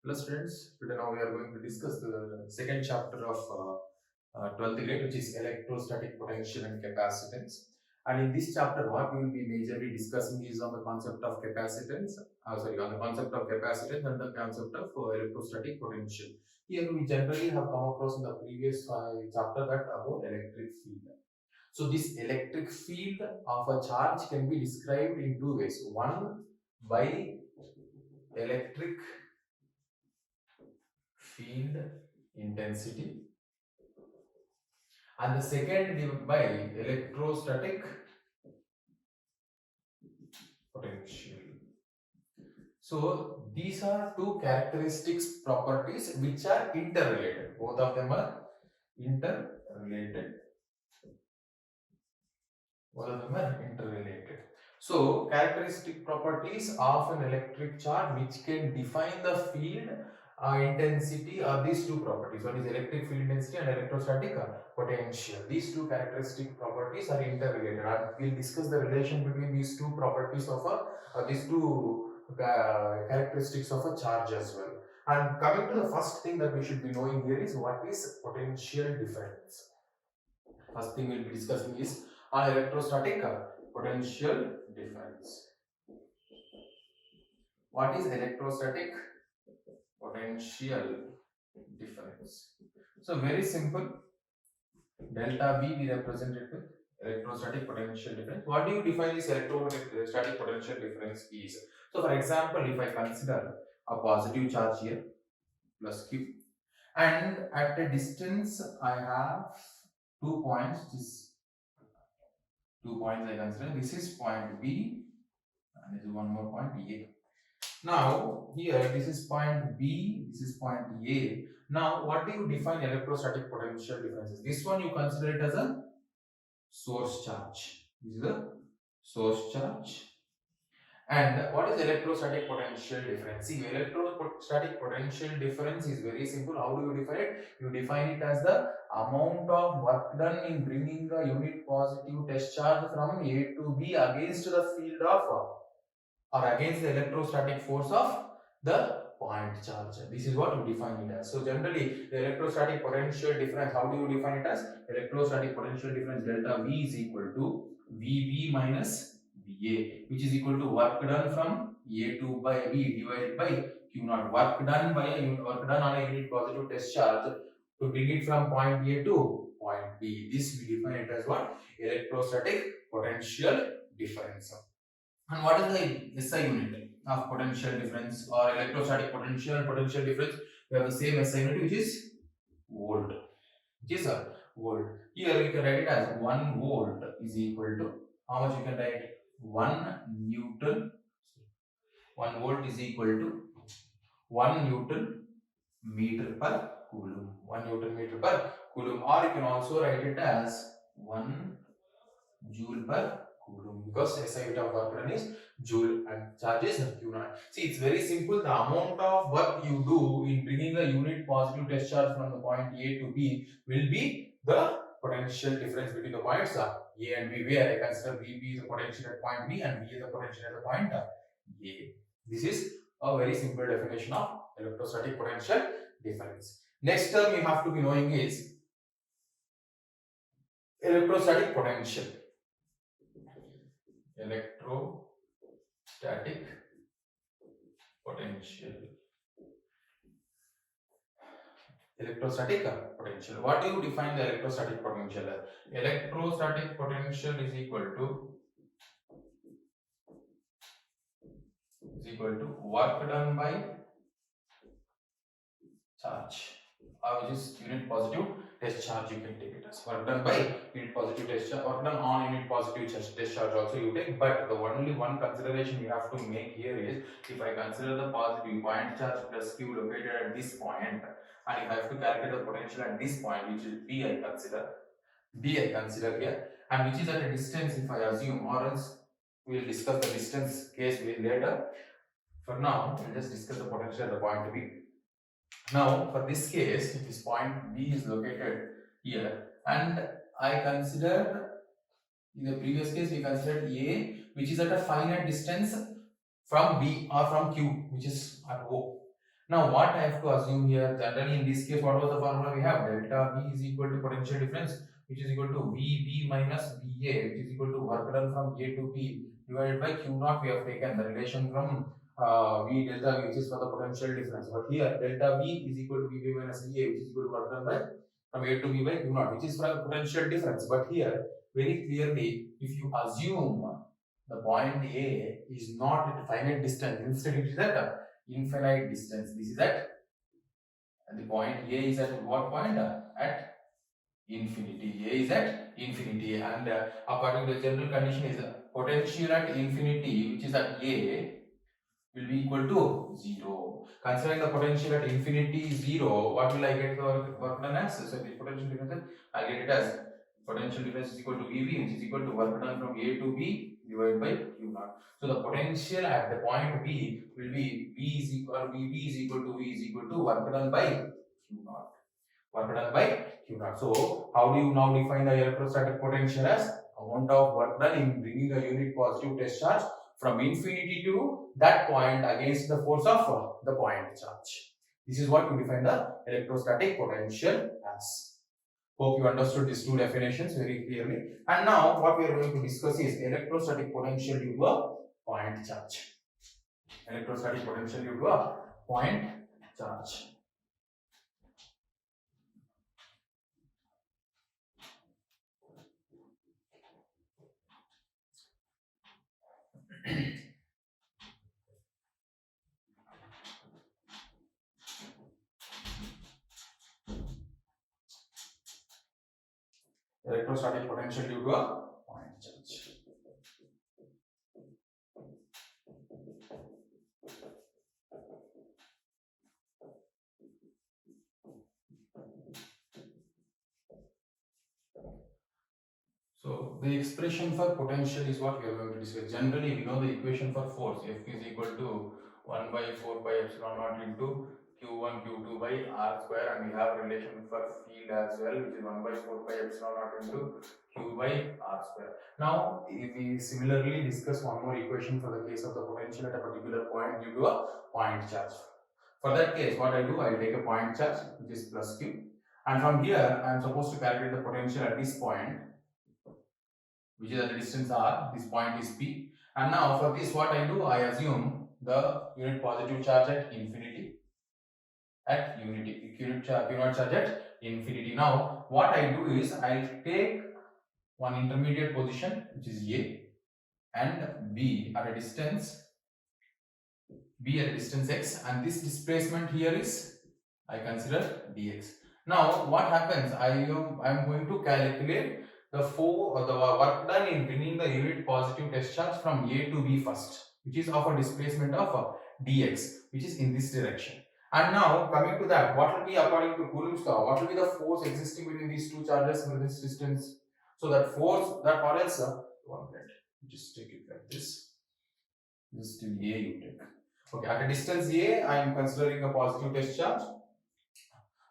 Hello students, today now we are going to discuss the second chapter of 12th grade, which is electrostatic potential and capacitance. And in this chapter, what we will be majorly discussing is on the concept of capacitance, on the concept of capacitance and the concept of electrostatic potential. Here we generally have come across in the previous chapter that about electric field. So this electric field of a charge can be described in two ways. One, by electric field intensity, and the second by electrostatic potential. So these are two characteristics properties which are interrelated. Both of them are interrelated. So characteristic properties of an electric charge which can define the field intensity are these two properties. One is electric field intensity and electrostatic potential. These two characteristic properties are interrelated, and we'll discuss the relation between these two properties of these two characteristics of a charge as well. And coming to the first thing that we should be knowing here is what is potential difference. First thing we'll be discussing is on electrostatic potential difference. What is electrostatic potential difference? So very simple. Delta V we represent it with electrostatic potential difference. What do you define this electrostatic potential difference is? So for example, if I consider a positive charge here plus Q, and at a distance I have 2 points. This 2 points I consider. This is point B and this is one more point A. Now here this is point B, this is point A. Now what do you define electrostatic potential differences? This one you consider it as a source charge. This is a source charge. And what is electrostatic potential difference? See, electrostatic potential difference is very simple. How do you define it? You define it as the amount of work done in bringing the unit positive test charge from A to B against the field of or against the electrostatic force of the point charge. This is what you define it as. So generally, the electrostatic potential difference, how do you define it as? Electrostatic potential difference delta V is equal to VB minus VA, which is equal to work done from A to by B divided by Q naught. Work done on a unit positive test charge to bring it from point A to point B. This we define it as what? Electrostatic potential difference. And what is the SI unit of potential difference or electrostatic potential and potential difference? We have the same SI unit, which is volt. Which is a volt. Here we can write it as 1 volt is equal to how much you can write? 1 Newton. 1 volt is equal to 1 Newton meter per coulomb. 1 Newton meter per coulomb, or you can also write it as 1 joule per coulomb, because SI unit of work done is joule and charge is Q naught. See, it's very simple. The amount of work you do in bringing a unit positive test charge from the point A to B will be the potential difference between the points A and B, where I consider VB the potential at point B and V the potential at the point A. This is a very simple definition of electrostatic potential difference. Next term you have to be knowing is electrostatic potential. Electrostatic potential. Electrostatic potential. What do you define the electrostatic potential as? Electrostatic potential is equal to work done by charge, which is unit positive test charge. You can take it as work done by unit positive test charge, work done on unit positive test charge also you take. But the only one consideration we have to make here is, if I consider the positive point charge plus Q located at this point, and if I have to calculate the potential at this point, which is B I consider here, and which is at a distance, if I assume, or else we will discuss the distance case later. For now, we'll just discuss the potential at the point B. Now, for this case, this point B is located here, and I consider, in the previous case, we considered A, which is at a finite distance from B or from Q, which is at O. Now what I have to assume here, generally in this case, what was the formula we have? Delta V is equal to potential difference, which is equal to VB minus VA, which is equal to work done from A to B divided by Q naught. We have taken the relation from V delta V, which is for the potential difference. But here delta V is equal to VB minus VA, which is equal to work done by from A to B by Q naught, which is for the potential difference. But here very clearly, if you assume the point A is not at finite distance, instead it is at infinite distance. This is at, and the point A is at what point? At infinity. A is at infinity, and according to the general condition is potential at infinity, which is at A, will be equal to 0. Considering the potential at infinity is 0, what will I get the work done as? So the potential difference, I get it as potential difference is equal to VB, which is equal to work done from A to B divided by Q naught. So the potential at the point B will be V is equal, VB is equal to V is equal to work done by Q naught. Work done by Q naught. So how do you now define the electrostatic potential? As amount of work done in bringing a unit positive test charge from infinity to that point against the force of the point charge. This is what we define the electrostatic potential as. Hope you understood these two definitions very clearly. And now what we are going to discuss is electrostatic potential due to a point charge. Electrostatic potential due to a point charge. Electrostatic potential due to a point charge. So the expression for potential is what we are going to discuss. Generally, we know the equation for force. F is equal to 1 by 4 pi epsilon naught into Q1 Q2 by R square, and we have relation for field as well, which is 1 by 4 pi epsilon naught into Q by R square. Now, if we similarly discuss one more equation for the case of the potential at a particular point due to a point charge. For that case, what I do, I take a point charge, which is plus Q, and from here, I am supposed to calculate the potential at this point, which is at the distance r. This point is P. And now for this, what I do, I assume the unit positive charge at infinity, at unity, unit charge at infinity. Now what I do is, I'll take one intermediate position, which is A, and B at a distance x, and this displacement here is, I consider dx. Now what happens, I am going to calculate the work done in bringing the unit positive test charge from A to B first, which is of a displacement of dx, which is in this direction. And now coming to that, what will be, according to Coulomb's law, what will be the force existing between these two charges for this distance? So that force, that, or else one minute, just take it like this. This is still A you take. Okay, at a distance A, I am considering a positive test charge,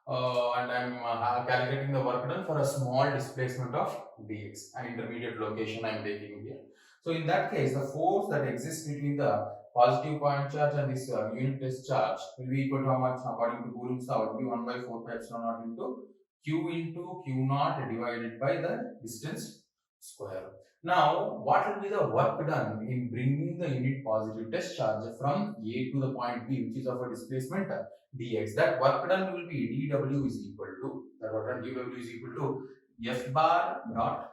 and I am calculating the work done for a small displacement of dx, an intermediate location I am taking here. So in that case, the force that exists between the positive point charge and this unit test charge will be equal to how much? According to Coulomb's law, it will be 1 by 4 pi epsilon naught into Q naught divided by the distance square. Now, what will be the work done in bringing the unit positive test charge from A to the point B, which is of a displacement dx? That work done will be dw is equal to, that work done dw is equal to f bar dot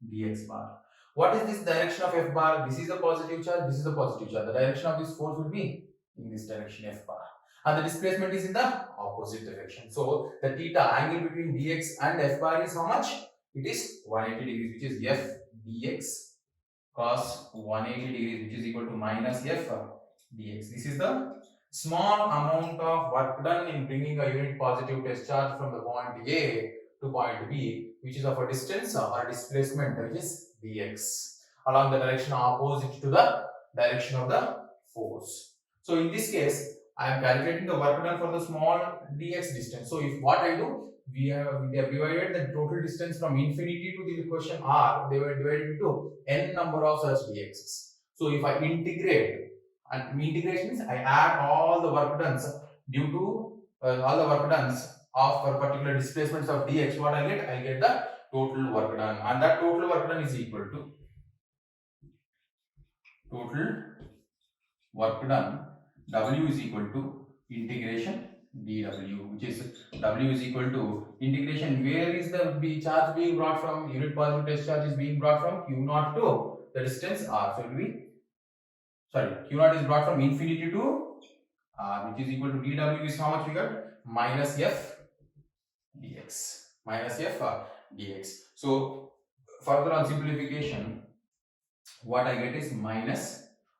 dx bar. What is this direction of f bar? This is a positive charge, this is a positive charge. The direction of this force will be in this direction, f bar. And the displacement is in the opposite direction. So, the theta angle between dx and f bar is how much? It is 180 degrees, which is f dx cos 180 degrees, which is equal to minus f dx. This is the small amount of work done in bringing a unit positive test charge from the point A to point B, which is of a distance or displacement, which is dx, along the direction opposite to the direction of the force. So in this case, I am calculating the work done for the small dx distance. So if what I do, we have divided the total distance from infinity to the equation r, they were divided into n number of such dx's. So if I integrate, and integration means I add all the work done due to all the work done of particular displacements of dx, what I get the total work done, and that total work done is equal to total work done W is equal to integration dW, which is W is equal to integration. Where is the charge being brought from? Unit positive test charge is being brought from Q0 to the distance R. So it will be, Q0 is brought from infinity to R, which is equal to dW is how much we got? Minus F dx. Minus F dx. So further on simplification, what I get is minus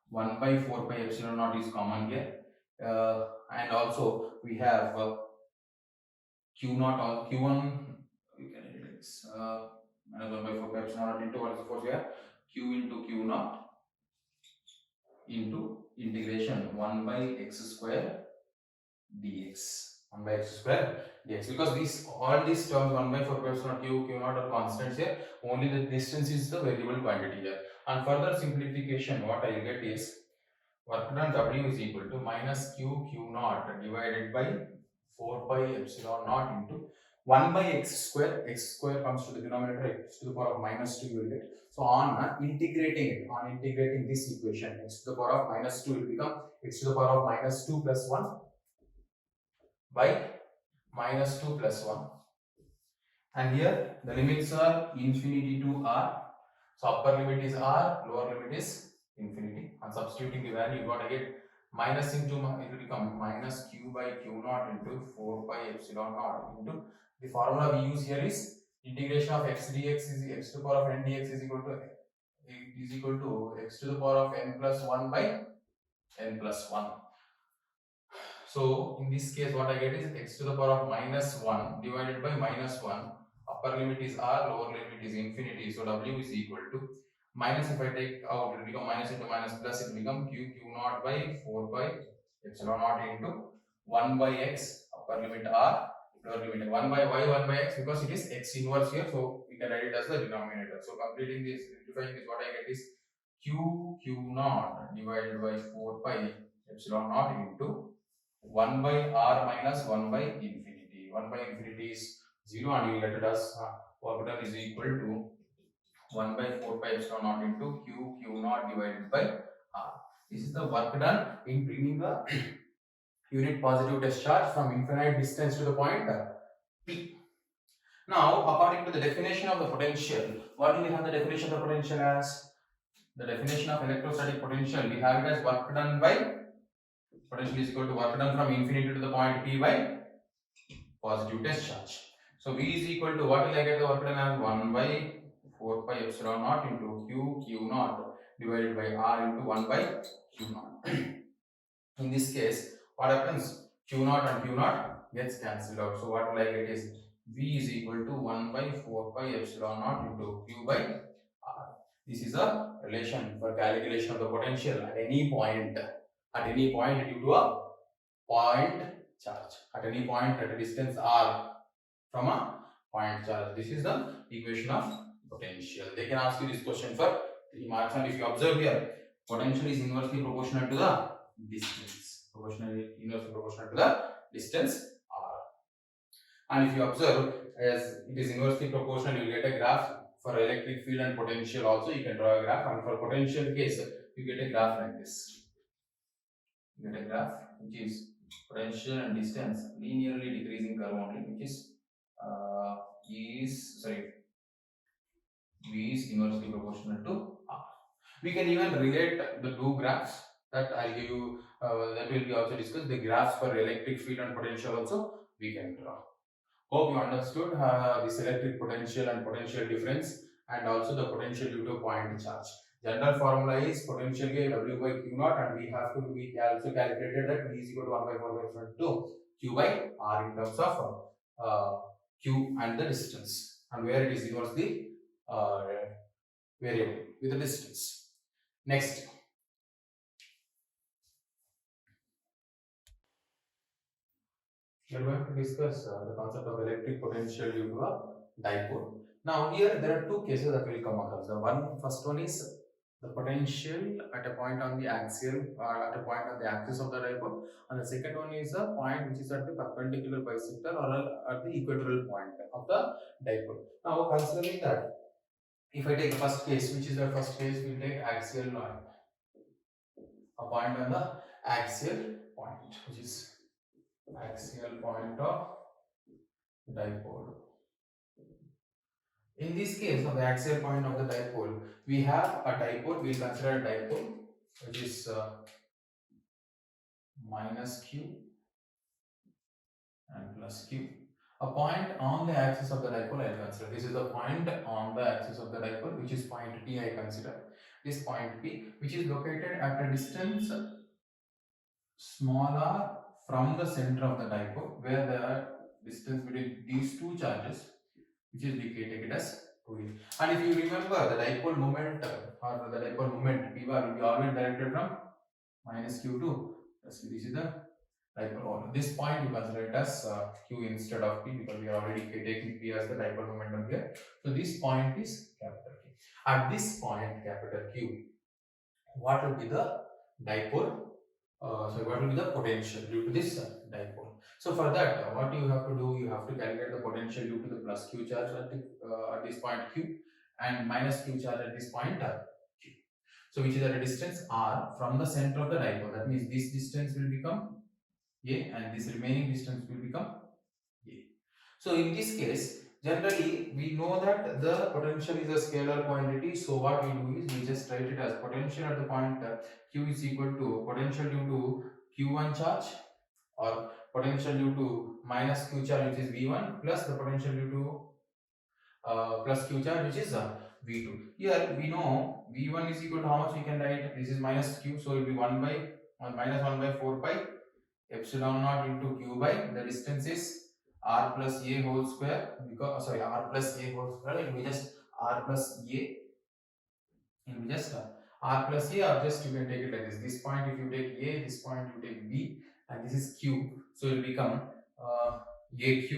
1 by 4 pi epsilon naught is common here. And also we have Q0 on Q1, we can write it as minus 1 by 4 pi epsilon naught into, what is the force here? Q into Q0 into integration 1 by x square dx. 1 by x square dx, because these all these terms 1 by 4 pi epsilon q0 are constants here, only the distance is the variable quantity here. And further simplification, what I will get is work done W is equal to minus q0 divided by 4 pi epsilon naught into 1 by x square comes to the denominator, x to the power of minus 2 you will get. So on integrating this equation, x to the power of minus 2 will become x to the power of minus 2 plus 1 by minus 2 plus 1. And here the limits are infinity to r. So upper limit is r, lower limit is infinity. And substituting the value, what I get? Minus into, it will become minus q by q0 into 4 pi epsilon naught into, the formula we use here is integration of x dx is x to the power of n dx is equal to x to the power of n plus 1 by n plus 1. So in this case, what I get is x to the power of minus 1 divided by minus 1. Upper limit is r, lower limit is infinity. So w is equal to minus, if I take out, it will become minus into minus plus, it will become q0 by 4 pi epsilon naught into 1 by x, upper limit r, lower limit 1 by y, 1 by x, because it is x inverse here. So we can write it as the denominator. So completing this, simplifying this, what I get is q0 divided by 4 pi epsilon naught into 1 by r minus 1 by infinity. 1 by infinity is 0, and you will get it as work done is equal to 1 by 4 pi epsilon naught into q0 divided by r. This is the work done in bringing the unit positive test charge from infinite distance to the point P. Now, according to the definition of the potential, what do we have the definition of the potential as? The definition of electrostatic potential, we have it as work done by, potential is equal to work done from infinity to the point P by positive test charge. So V is equal to, what will I get the work done as? 1 by 4 pi epsilon naught into q0 divided by r into 1 by q0. In this case, what happens? q0 and q0 gets cancelled out. So what will I get is V is equal to 1 by 4 pi epsilon naught into q by r. This is a relation for calculation of the potential at any point due to a point charge, at any point at a distance r from a point charge. This is the equation of potential. They can ask you this question for 3 marks, and if you observe here, potential is inversely proportional to the distance. Inversely proportional to the distance r. And if you observe, as it is inversely proportional, you will get a graph. For electric field and potential also you can draw a graph, and for potential case you get a graph like this. You get a graph which is potential and distance linearly decreasing curve only, which is V is inversely proportional to R. We can even relate the two graphs that I'll give you, that will be also discussed. The graphs for electric field and potential also we can draw. Hope you understood this electric potential and potential difference, and also the potential due to point charge. General formula is potential W by Q0, and we also calculated that V is equal to 1 by 4 by epsilon to Q by R in terms of Q and the distance, and where it is inversely variable with the distance. Next, we are going to discuss the concept of electric potential due to a dipole. Now here there are two cases that will come across. The first one is the potential at a point on the axial or at a point on the axis of the dipole, and the second one is a point which is at the perpendicular bisector or at the equatorial point of the dipole. Now considering that, if I take the first case, which is the first case, we take axial line, a point on the axial point, which is axial point of dipole. In this case of the axial point of the dipole, we have a dipole, we consider a dipole which is minus q and plus q. A point on the axis of the dipole I will consider. This is the point on the axis of the dipole, which is point P I consider. This point P, which is located at a distance small r from the center of the dipole, where the distance between these two charges, which is we take it as 2a. And if you remember, the dipole moment or the dipole moment P bar will be always directed from minus q to plus q. This is the dipole. This point you consider it as q instead of p, because we are already taking p as the dipole momentum here. So this point is capital Q. At this point, capital Q, what will be the dipole? What will be the potential due to this dipole? So for that, what you have to do, you have to calculate the potential due to the plus q charge at this point q, and minus q charge at this point q. So which is at a distance r from the center of the dipole. That means this distance will become a, and this remaining distance will become a. So in this case, generally we know that the potential is a scalar quantity. So what we do is we just write it as potential at the point q is equal to potential due to q1 charge, or potential due to minus q charge, which is v1, plus the potential due to plus q charge, which is v2. Here we know v1 is equal to how much we can write. This is minus q, so it will be 1 by minus 1 by 4 pi epsilon naught into q by the distance is r plus a whole square, because r plus a whole square, it will be just r plus a, it will be just r plus a, or just you can take it like this. This point if you take a, this point you take b, and this is q, so it will become aq.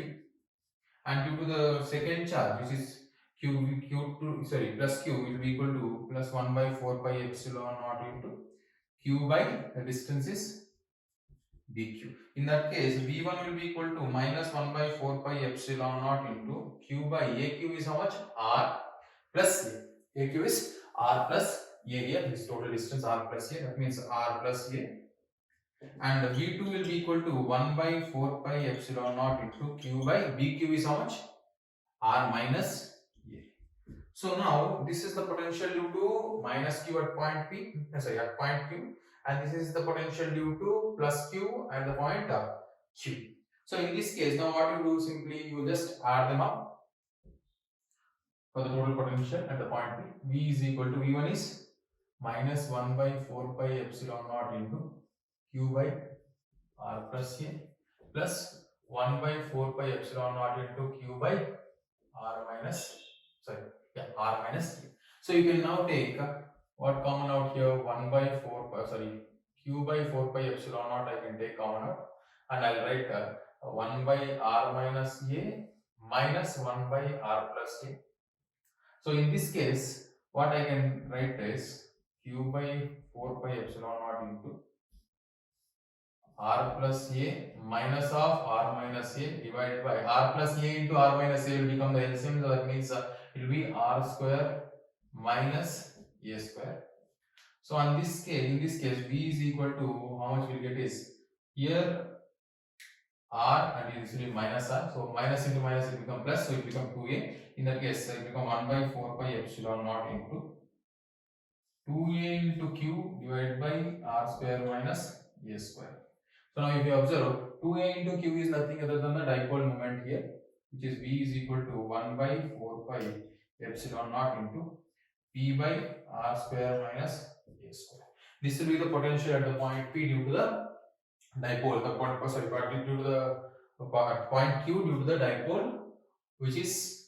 And due to the second charge, which is plus q, it will be equal to plus 1 by 4 pi epsilon naught into q by the distance is dq. In that case, v1 will be equal to minus 1 by 4 pi epsilon naught into q by aq is how much? R plus a. aq is r plus a here. This total distance r plus a. That means r plus a. And v2 will be equal to 1 by 4 pi epsilon naught into q by bq is how much? R minus a. So now this is the potential due to minus q at point P, at point Q, and this is the potential due to plus q at the point Q. So in this case, now what you do, simply you just add them up for the total potential at the point P. V is equal to v1 is minus 1 by 4 pi epsilon naught into q by r plus a plus 1 by 4 pi epsilon naught into q by r minus r minus a. So you can now take what common out here, 1 by 4 q by 4 pi epsilon naught I can take common out, and I'll write 1 by r minus a minus 1 by r plus a. So in this case, what I can write is q by 4 pi epsilon naught into r plus a minus of r minus a divided by r plus a into r minus a will become the LCM. So that means it will be r square minus a square. So on this case, in this case, v is equal to how much we'll get is here r, and it will be minus r. So minus into minus will become plus, so it will become 2a. In that case, it will become 1 by 4 pi epsilon naught into 2a into q divided by r square minus a square. So now if you observe, 2a into q is nothing other than the dipole moment here, which is v is equal to 1 by 4 pi epsilon naught into p by r square minus a square. This will be the potential at the point P due to the dipole. Due to the point Q due to the dipole, which is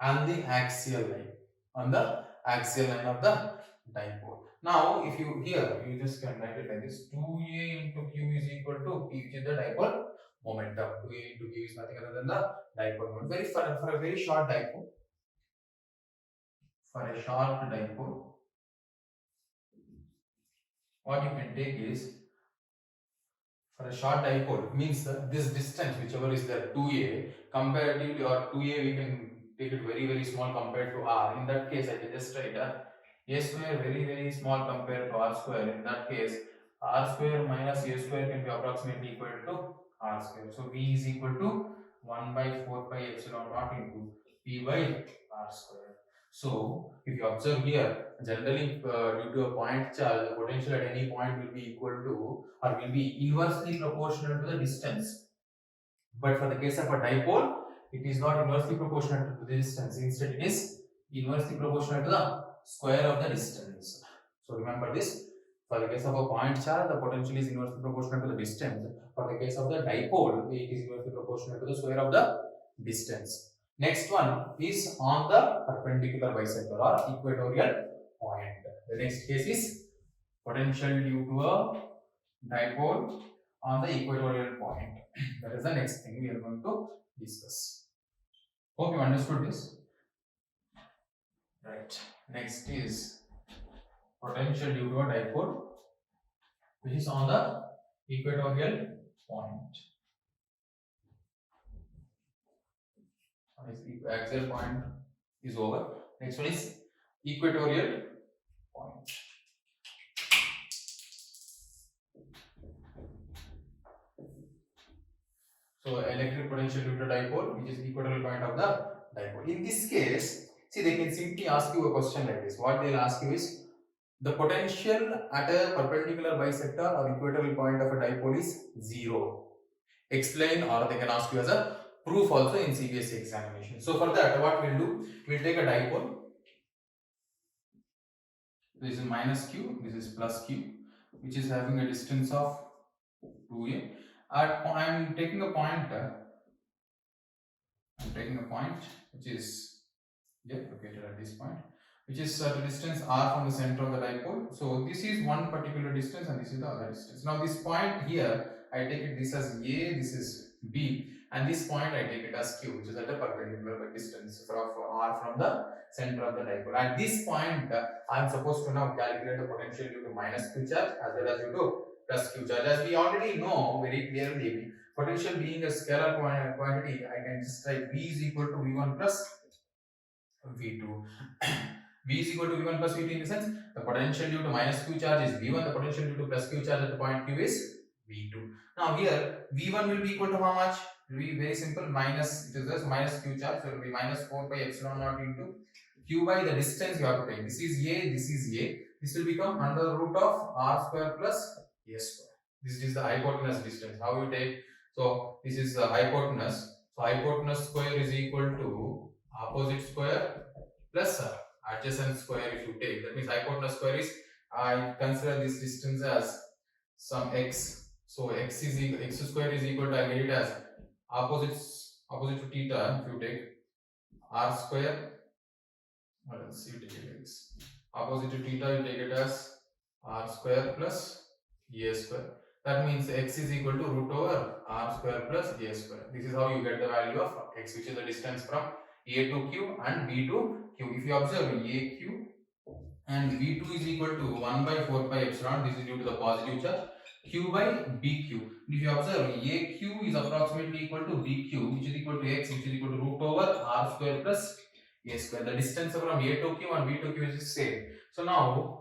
on the axial line, on the axial line of the dipole. Now, if you here, you just can write it like this: 2a into q is equal to p, which is the dipole momentum. 2a into q is nothing other than the dipole moment. For a very short dipole, what you can take is, for a short dipole, means this distance whichever is there 2a comparatively, or 2a we can take it very small compared to r. In that case I can just write a square very small compared to r square. In that case r square minus a square can be approximately equal to r square. So v is equal to 1 by 4 pi epsilon naught into p by r square. So if you observe here, generally due to a point charge, the potential at any point will be equal to, or will be inversely proportional to the distance. But for the case of a dipole, it is not inversely proportional to the distance. Instead, it is inversely proportional to the square of the distance. So remember this. For the case of a point charge, the potential is inversely proportional to the distance. For the case of the dipole, it is inversely proportional to the square of the distance. Next one is on the perpendicular bisector or equatorial point. The next case is potential due to a dipole on the equatorial point. That is the next thing we are going to discuss. Hope you understood this. Right. Next is potential due to a dipole which is on the equatorial point. Axial point is over. Next one is equatorial point. So electric potential due to dipole, which is equatorial point of the dipole. In this case, see, they can simply ask you a question like this. What they'll ask you is, the potential at a perpendicular bisector or equatorial point of a dipole is 0. Explain, or they can ask you as a proof also in CBSE examination. So for that, what we'll do, we'll take a dipole. This is minus q, this is plus q, which is having a distance of 2a. I'm taking a point. Which is located at this point, which is at a distance r from the center of the dipole. So this is one particular distance and this is the other distance. Now this point here, I take it this as a, this is b, and this point I take it as q, which is at a perpendicular distance from r from the center of the dipole. At this point, I am supposed to now calculate the potential due to minus q charge as well as due to plus q charge. As we already know very clearly, potential being a scalar quantity, I can just write V is equal to V1 plus V2. V is equal to V1 plus V2 in the sense, the potential due to minus Q charge is V1, the potential due to plus Q charge at the point Q is V2. Now here, V1 will be equal to how much? It will be very simple, minus, it is just minus Q charge, so it will be minus 4 pi epsilon naught into Q by the distance you have to take. This is A, this is A. This will become under root of R square plus A square. This is the hypotenuse distance. How you take? So this is the hypotenuse. So hypotenuse square is equal to opposite square plus adjacent square if you take. That means hypotenuse square is, I consider this distance as some x. So x is equal, x square is equal to, I get it as opposite to theta. If you take r square, what else you take it as opposite to theta, you take it as r square plus a square. That means x is equal to root over r square plus a square. This is how you get the value of x, which is the distance from a to q and b to q. If you observe aq and v2 is equal to 1 by 4 pi epsilon, this is due to the positive charge, q by bq. If you observe, aq is approximately equal to bq, which is equal to x, which is equal to root over r square plus a square. The distance from a to q and b to q is the same. So now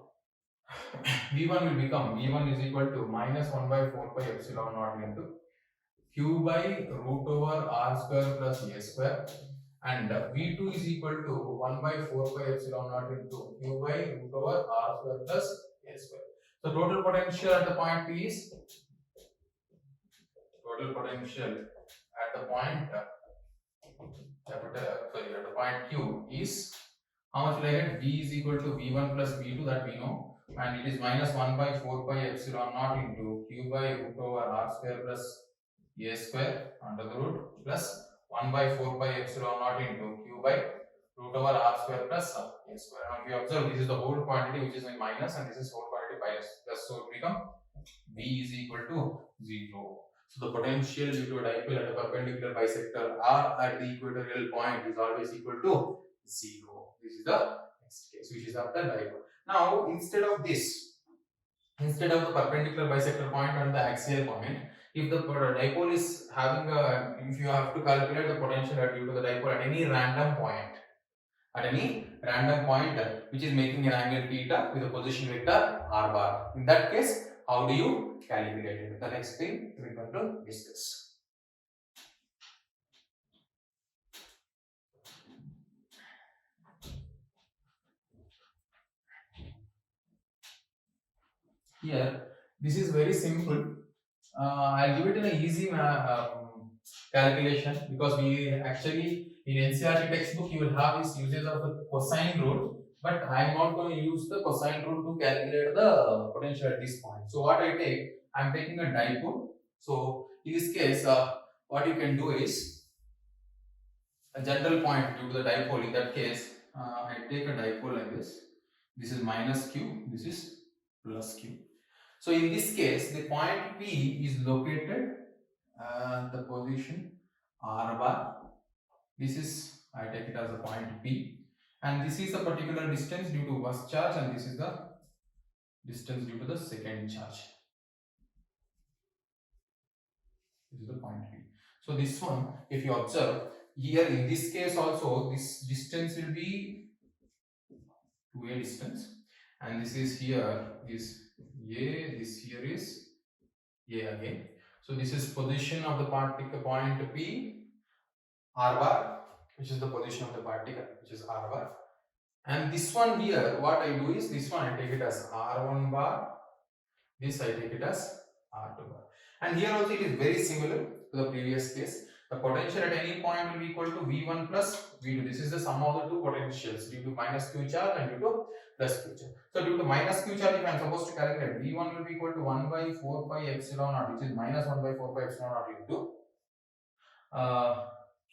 v1 will become, v1 is equal to minus 1 by 4 pi epsilon naught into q by root over r square plus a square, and v2 is equal to 1 by 4 pi epsilon naught into q by root over r square plus a square. So total potential at the point P is, total potential at the point at the point Q is, how much will I get? V is equal to v1 plus v2, that we know, and it is minus 1 by 4 pi epsilon naught into q by root over r square plus a square under the root plus 1 by 4 pi epsilon naught into q by root over r square plus a square. Now if you observe, this is the whole quantity which is in minus, and this is whole quantity plus, so it become V is equal to 0. So the potential due to a dipole at a perpendicular bisector or at the equatorial point is always equal to 0. This is the next case, which is of the dipole. Now instead of this, instead of the perpendicular bisector point and the axial point, if the dipole is having a, if you have to calculate the potential due to the dipole at any random point, which is making an angle theta with a position vector r bar. In that case, how do you calculate it? The next thing we are going to discuss. Here, this is very simple. I'll give it in an easy calculation, because we actually in NCERT textbook you will have this usage of the cosine rule, but I am not going to use the cosine rule to calculate the potential at this point. So what I take, I am taking a dipole. So in this case, what you can do is a general point due to the dipole. In that case, I take a dipole like this. This is minus q, this is plus q. So in this case, the point P is located the position r bar. This is, I take it as a point P, and this is a particular distance due to first charge, and this is the distance due to the second charge. This is the point P. So this one, if you observe here, in this case also, this distance will be 2a distance, and this is here is a, this here is a again. So this is position of the particle point P, r bar, which is the position of the particle, which is r bar. And this one here, what I do is, this one I take it as r1 bar, this I take it as r2 bar. And here also it is very similar to the previous case. The potential at any point will be equal to V1 plus V2. This is the sum of the two potentials due to minus q charge and due to plus q charge. So due to minus q charge, if I am supposed to calculate, V1 will be equal to 1 by 4 pi epsilon naught, which is minus 1 by 4 pi epsilon naught into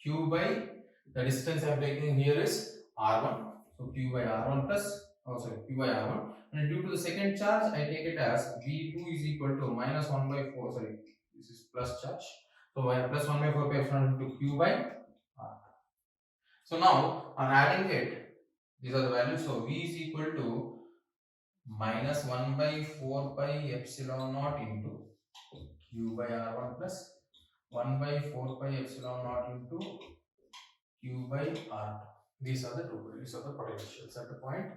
q by the distance I am taking here is r1. So q by r1 plus, q by r1. And due to the second charge, I take it as V2 is equal to minus 1 by 4, this is plus charge. So plus 1 by 4 pi epsilon into q by r. So now on adding it, these are the values. So V is equal to minus 1 by 4 pi epsilon naught into q by r1 plus 1 by 4 pi epsilon naught into q by r2. These are the two values of the potentials at the point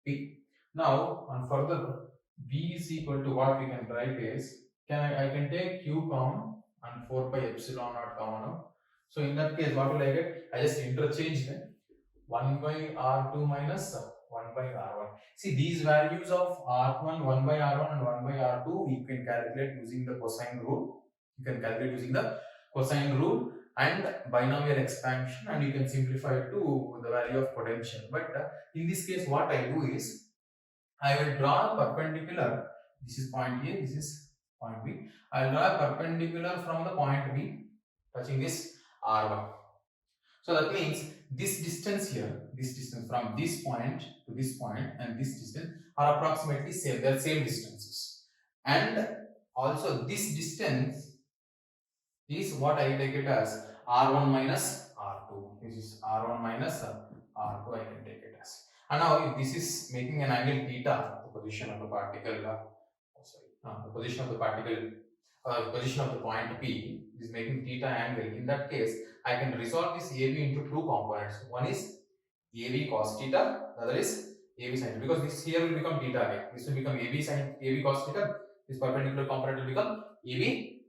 P. Now on further, V is equal to, what we can write is, I can take q common and 4 pi epsilon naught common. So in that case, what will I get? I just interchange them. 1 by r2 minus 1 by r1. See, these values of r1, 1 by r1 and 1 by r2, you can calculate using the cosine rule. You can calculate using the cosine rule and binomial expansion, and you can simplify it to the value of potential. But in this case, what I do is, I will draw a perpendicular. This is point A, this is point B. I will draw a perpendicular from the point B touching this R1. So that means this distance here, this distance from this point to this point and this distance are approximately same. They are same distances. And also this distance is what I take it as R1 minus R2. This is R1 minus R2, I can take it as. And now if this is making an angle theta, the position of the particle, the position of the particle, position of the point P is making theta angle. In that case, I can resolve this AB into two components. One is AB cos theta, the other is AB sin theta. Because this here will become theta again. This will become AB cos theta. This perpendicular component will become AB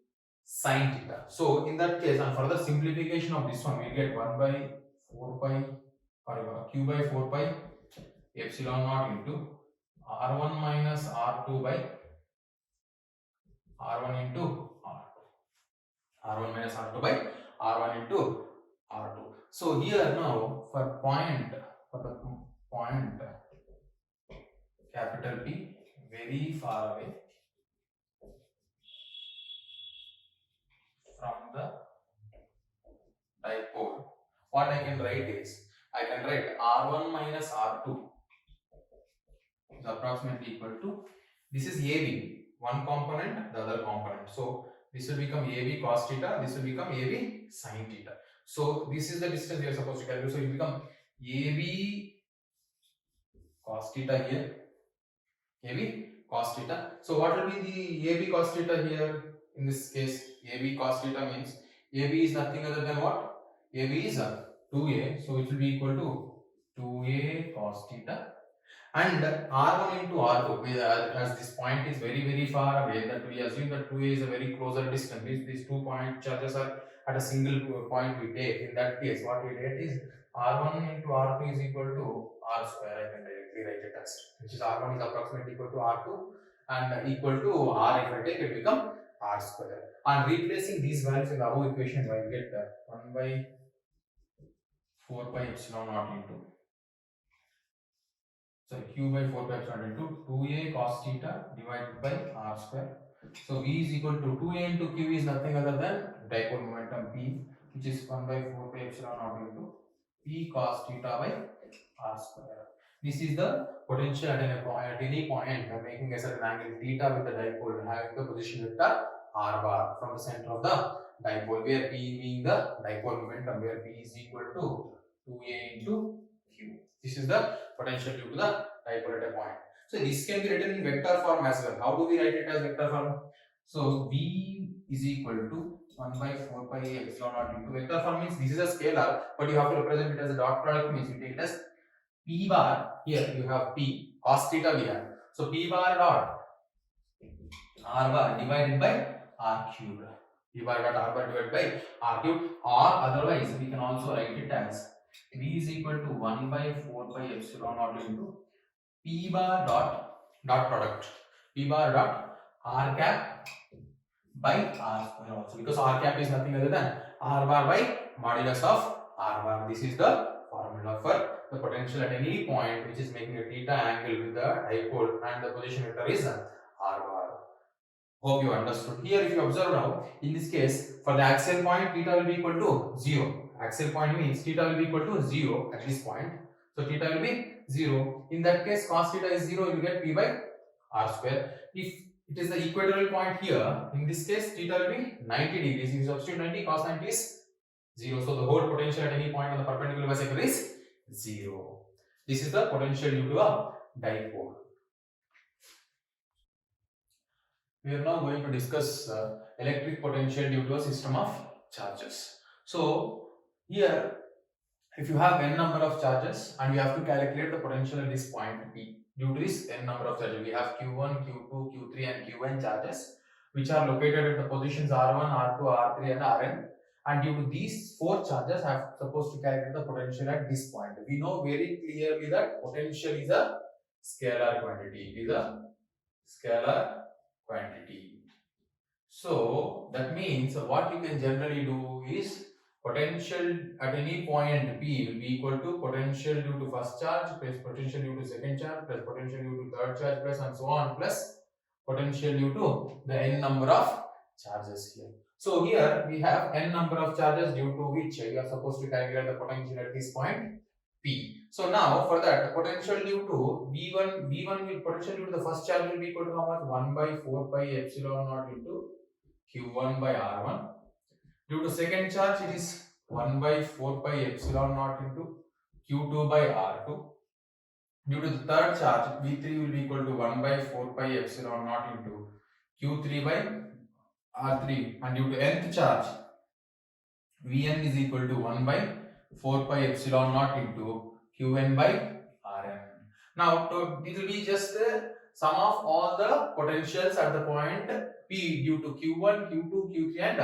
sin theta. So in that case, on further simplification of this one, we get 1 by 4 pi or q by 4 pi epsilon naught into r1 minus r2 by r1 into r2. r1 minus r2 by r1 into r2. So here now for the point capital P very far away from the dipole, what I can write is, I can write r1 minus r2 is approximately equal to, this is AB, one component, the other component. So this will become AB cos theta, this will become AB sin theta. So this is the distance we are supposed to calculate. So it will become AB cos theta here, AB cos theta. So what will be the AB cos theta here in this case? AB cos theta means AB is nothing other than what? AB is 2A, so it will be equal to 2A cos theta. And R1 into R2, as this point is very far away, that we assume that 2A is a very closer distance. These 2 point charges are at a single point we take. In that case, what we get is R1 into R2 is equal to R square. I can directly write it as, which is R1 is approximately equal to R2 and equal to R. If I take it, become R square. On replacing these values in the above equation, I get 1 by 4 pi epsilon naught into, so q by 4 pi epsilon into 2a cos theta divided by r square. So v is equal to 2a into q is nothing other than dipole momentum p, which is 1 by 4 pi epsilon naught into p cos theta by r square. This is the potential at any point making a certain angle theta with the dipole having the position vector r bar from the center of the dipole, where p being the dipole momentum, where p is equal to 2a into q. This is the potential due to the dipole at a point. So this can be written in vector form as well. How do we write it as vector form? So v is equal to 1 by 4 pi epsilon naught into, vector form means this is a scalar, but you have to represent it as a dot product, means you take it as p bar. Here you have p cos theta we have. So p bar dot r bar divided by r cube. P bar dot r bar divided by r cube, or otherwise we can also write it as v is equal to 1 by 4 pi epsilon naught into p bar dot product, p bar dot r cap by r square also, because r cap is nothing other than r bar by modulus of r bar. This is the formula for the potential at any point which is making a theta angle with the dipole, and the position vector is r bar. Hope you understood. Here if you observe now, in this case for the axial point theta will be equal to 0. Axial point means theta will be equal to 0 at this point. So theta will be 0. In that case cos theta is 0, you get p by r square. If it is the equatorial point here, in this case theta will be 90 degrees. If you substitute 90, cos 90 is 0. So the whole potential at any point on the perpendicular bicycle is 0. This is the potential due to a dipole. We are now going to discuss electric potential due to a system of charges. So here, if you have n number of charges and you have to calculate the potential at this point P, due to this n number of charges, we have Q1, Q2, Q3 and Qn charges, which are located at the positions R1, R2, R3 and Rn. And due to these 4 charges, I am supposed to calculate the potential at this point. We know very clearly that potential is a scalar quantity. It is a scalar quantity. So that means what you can generally do is potential at any point P will be equal to potential due to first charge plus potential due to second charge plus potential due to third charge plus and so on, plus potential due to the n number of charges here. So here we have n number of charges due to which you are supposed to calculate the potential at this point P. So now for that, potential due to V1 will, potential due to the first charge will be equal to how much? 1 by 4 pi epsilon naught into Q1 by R1. Due to second charge, it is 1 by 4 pi epsilon naught into Q2 by R2. Due to the third charge, V3 will be equal to 1 by 4 pi epsilon naught into Q3 by R3. And due to nth charge, Vn is equal to 1 by 4 pi epsilon naught into Qn by Rn. Now, it will be just the sum of all the potentials at the point P due to Q1, Q2, Q3 and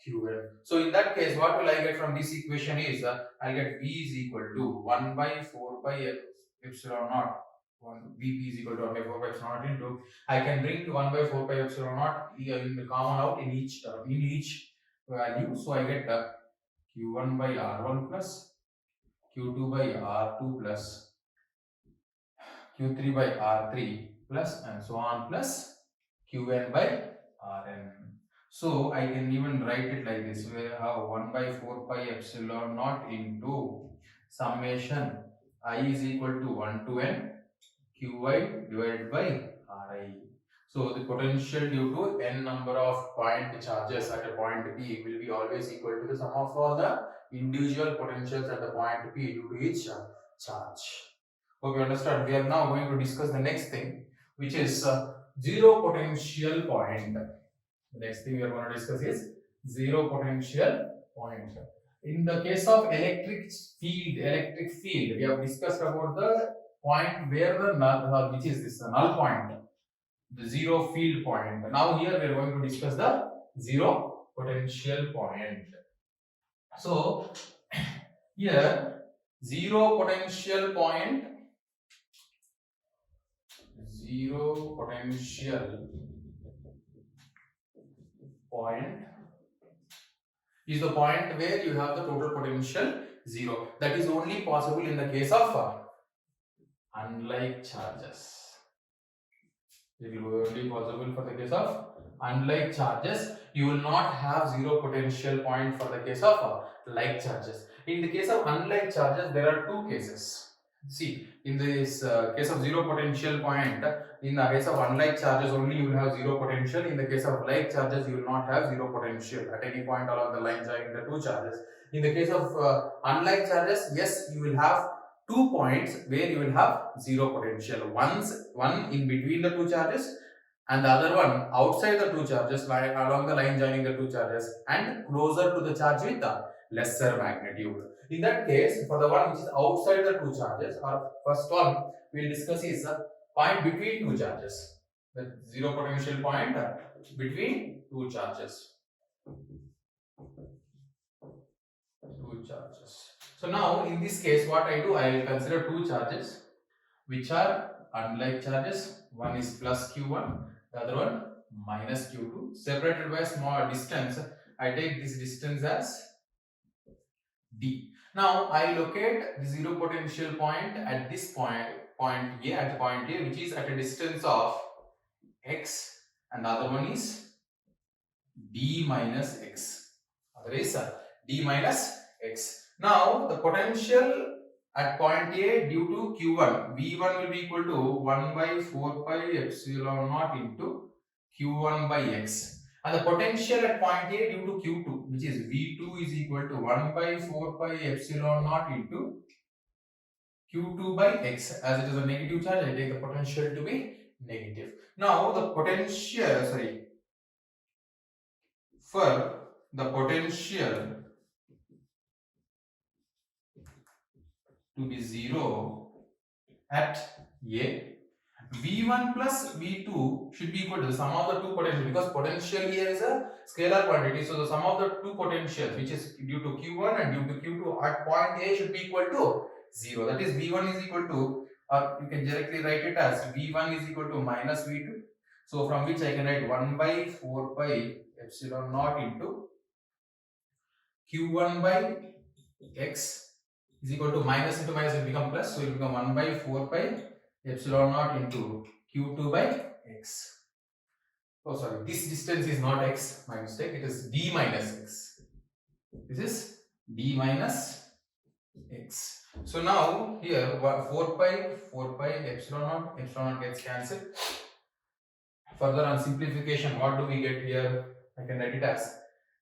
Qn. So in that case, what will I get from this equation is, I get V is equal to 1 by 4 pi epsilon naught. Vp is equal to 1 by 4 pi epsilon naught into, I can bring 1 by 4 pi epsilon naught in the common out in each term, in each value. So I get Q1 by R1 plus Q2 by R2 plus Q3 by R3 plus and so on plus Qn by Rn. So I can even write it like this, where I have 1 by 4 pi epsilon naught into summation I is equal to 1 to n Qi divided by Ri. So the potential due to n number of point charges at a point P will be always equal to the sum of all the individual potentials at the point P due to each charge. Hope you understand. We are now going to discuss the next thing, which is zero potential point. The next thing we are going to discuss is zero potential point. In the case of electric field, we have discussed about the point where the null, which is this, the null point, the zero field point. Now here we are going to discuss the zero potential point. So here zero potential point is the point where you have the total potential zero. That is only possible in the case of unlike charges. It will be only possible for the case of unlike charges. You will not have zero potential point for the case of like charges. In the case of unlike charges, there are two cases. See, in this case of zero potential point, in the case of unlike charges only you will have zero potential. In the case of like charges, you will not have zero potential at any point along the line joining the two charges. In the case of unlike charges, yes, you will have 2 points where you will have zero potential. One in between the two charges and the other one outside the two charges, along the line joining the two charges and closer to the charge with the lesser magnitude. In that case, for the one which is outside the two charges, or first one we will discuss is a point between two charges. The zero potential point between two charges. So now in this case, what I do, I will consider two charges which are unlike charges. One is plus q1, the other one minus q2, separated by a small distance. I take this distance as d. Now I locate the zero potential point at this point A, at point A, which is at a distance of x, and the other one is d minus x. Other is d minus x. Now the potential at point A due to q1, v1 will be equal to 1 by 4 pi epsilon naught into q1 by x, and the potential at point A due to q2, which is v2, is equal to 1 by 4 pi epsilon naught into q2 by x. As it is a negative charge, I take the potential to be negative. Now the potential, for the potential to be 0 at A, V1 plus V2 should be equal to the sum of the two potentials, because potential here is a scalar quantity. So the sum of the two potentials, which is due to Q1 and due to Q2 at point A, should be equal to 0. That is, V1 is equal to, or you can directly write it as V1 is equal to minus V2. So from which I can write 1 by 4 pi epsilon naught into Q1 by x is equal to minus into minus will become plus, so it will become 1 by 4 pi epsilon naught into q2 by x. Oh sorry, this distance is not x, my mistake, it is d minus x. This is d minus x. So now here 4 pi epsilon naught gets cancelled. Further on simplification, what do we get here? I can write it as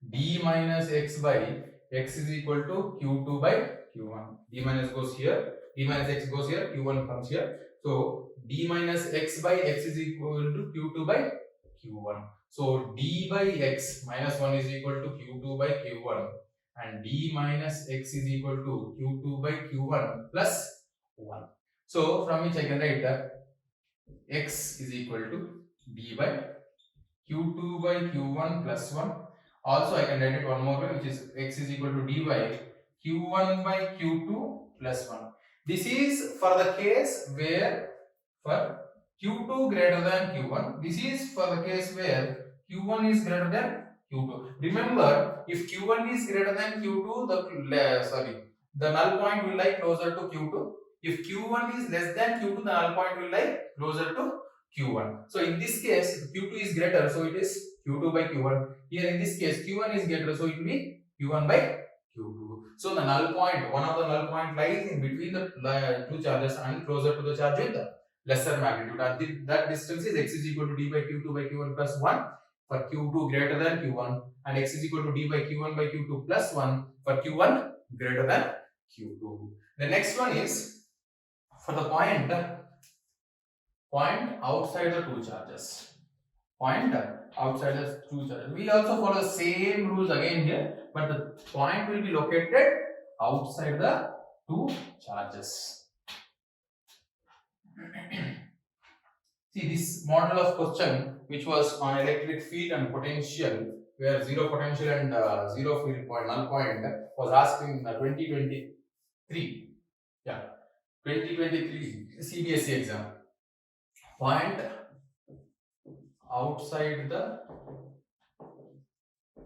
d minus x by x is equal to q2 by q1. D minus goes here, d minus x goes here, q1 comes here. So d minus x by x is equal to q2 by q1. So d by x minus 1 is equal to q2 by q1, and d minus x is equal to q2 by q1 plus 1. So from which I can write that x is equal to d by q2 by q1 plus 1. Also I can write it one more way, which is x is equal to d by q1 by q2 plus 1. This is for the case where for q2 greater than q1. This is for the case where q1 is greater than q2. Remember, if q1 is greater than q2, the null point will lie closer to q2. If q1 is less than q2, the null point will lie closer to q1. So in this case, q2 is greater, so it is q2 by q1. Here in this case, q1 is greater, so it will be q1 by q2. So the null point, one of the null point lies in between the two charges and closer to the charge with the lesser magnitude. And that distance is x is equal to d by q2 by q1 plus 1 for q2 greater than q1, and x is equal to d by q1 by q2 plus 1 for q1 greater than q2. The next one is for the point point outside the two charges. Point outside the two charges. We also follow the same rules again here, but the point will be located outside the two charges. See this model of question which was on electric field and potential, where zero potential and zero field point null point was asked in 2023. Yeah, 2023 CBSE exam. Point outside the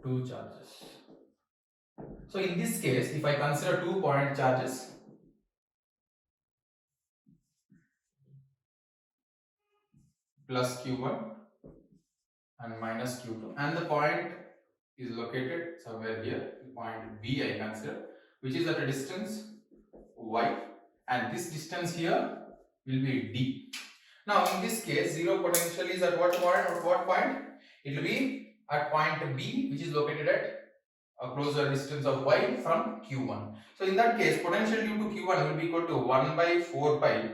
two charges. So in this case, if I consider 2 point charges, plus q1 and minus q2, and the point is located somewhere here, point B I consider, which is at a distance y, and this distance here will be d. Now in this case, zero potential is at what point? At what point? It will be at point B, which is located at a closer distance of y from q1. So in that case, potential due to q1 will be equal to 1 by 4 pi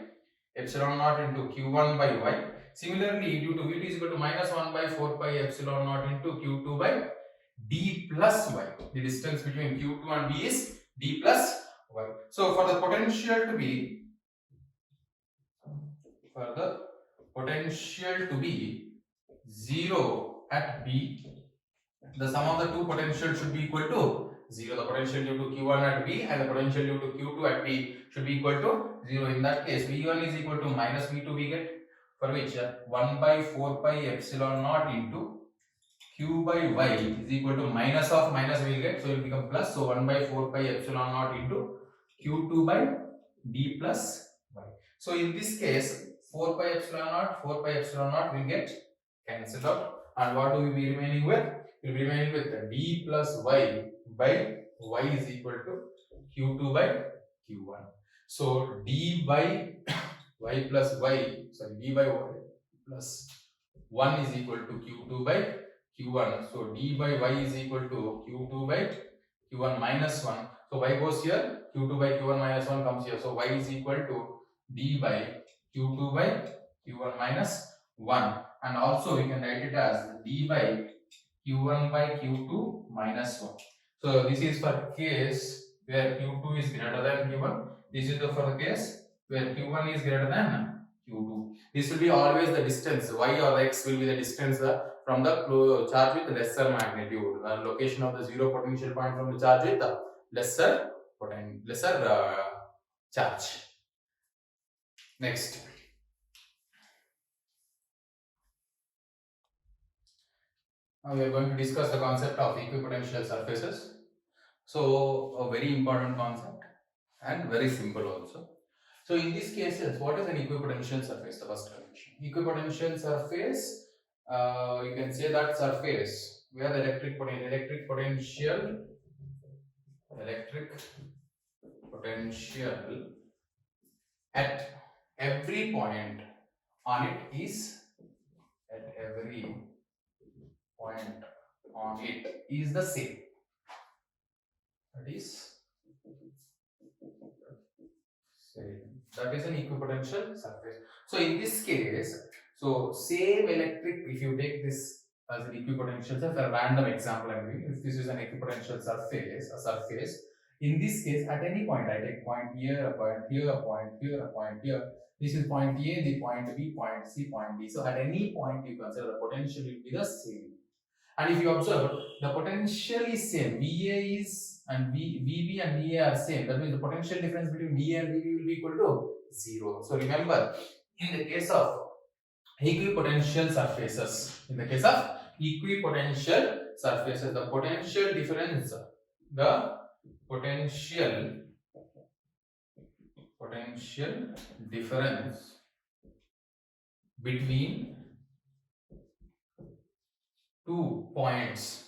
epsilon naught into q1 by y. Similarly, due to Vt is equal to minus 1 by 4 pi epsilon naught into q2 by d plus y. The distance between q2 and b is d plus y. So for the potential to be zero at b, the sum of the two potentials should be equal to 0. The potential due to q1 at b and the potential due to q2 at b should be equal to 0. In that case, v1 is equal to minus v2 we get, for which 1 by 4 pi epsilon naught into q by y is equal to minus of minus we will get, so it will become plus. So 1 by 4 pi epsilon naught into q2 by d plus y. So in this case, 4 pi epsilon naught will get cancelled out, and what do we be remaining with? We will be remaining with d plus y by y is equal to q2 by q1. So d by y plus y, d by y plus 1 is equal to q2 by q1. So d by y is equal to q2 by q1 minus 1. So y goes here, q2 by q1 minus 1 comes here. So y is equal to d by q2 by q1 minus 1. And also we can write it as d by q1 by q2 minus 1. So this is for case where q2 is greater than q1. This is for the case where q1 is greater than q2. This will be always the distance, y or x will be the distance from the charge with lesser magnitude, the location of the zero potential point from the charge with the lesser charge. Next, now we are going to discuss the concept of equipotential surfaces. So a very important concept and very simple also. So in these cases, what is an equipotential surface? The first condition. Equipotential surface, you can say that surface where the electric potential at every point on it is the same. That is an equipotential surface. So in this case, so same electric, if you take this as an equipotential surface, a random example I'm giving, if this is an equipotential surface, in this case, at any point, I take point here, a point here, a point here, a point here. This is point A, the point B, point C, point D. So at any point, you consider the potential will be the same. And if you observe, the potential is same. VA is and VB and VA are same. That means the potential difference between VA and VB will be equal to 0. So remember, in the case of equipotential surfaces, the potential difference, between 2 points,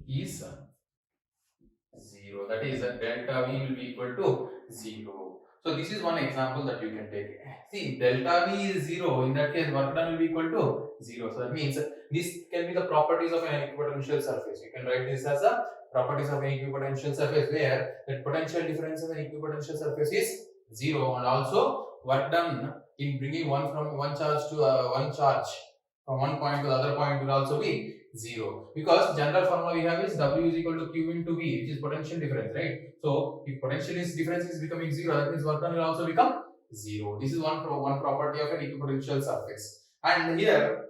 is 0. That is delta V will be equal to 0. So this is one example that you can take. See, delta V is 0. In that case, work done will be equal to 0. So that means This can be the properties of an equipotential surface. You can write this as a properties of an equipotential surface, where the potential difference in the equipotential surface is 0, and also work done in bringing one charge to one charge from one point to the other point will also be 0, because general formula we have is W is equal to Q into V, which is potential difference, right? So if potential difference is becoming 0, that means work done will also become 0. This is one property of an equipotential surface. And here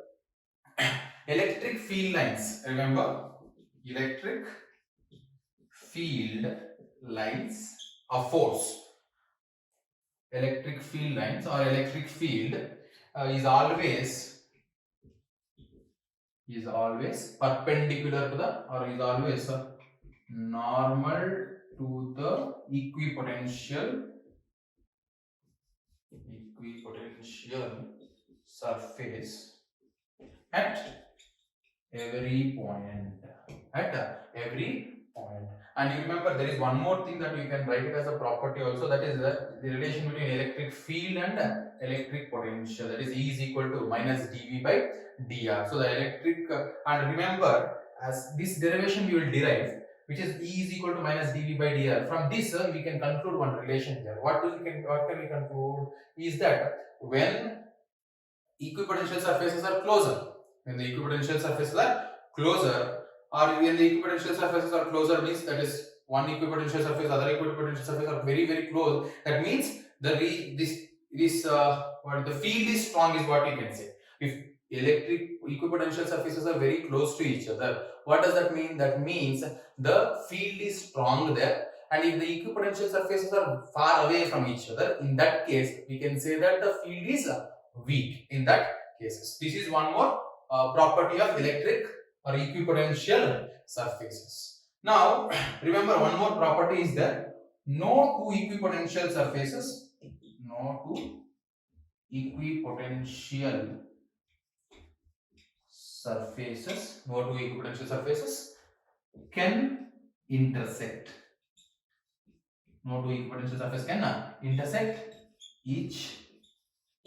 electric field lines, remember, electric field lines of force, electric field lines or electric field is always perpendicular to the, or is always normal to the equipotential surface at every point. And you remember, there is one more thing that you can write it as a property also, that is the relation between electric field and electric potential, that is E is equal to minus dV by dr. So the electric and remember, as this derivation we will derive, which is E is equal to minus dV by dr. From this we can conclude one relation here. What can we conclude is that when equipotential surfaces are closer, when the equipotential surfaces are closer, or when the equipotential surfaces are closer, means that is one equipotential surface, other equipotential surface are very very close, that means the field is strong, is what you can say. If electric equipotential surfaces are very close to each other, what does that mean? That means the field is strong there. And if the equipotential surfaces are far away from each other, in that case we can say that the field is weak in that cases. This is one more property of electric or equipotential surfaces. Now remember, one more property is that no two equipotential surfaces can intersect. No two equipotential surfaces can intersect each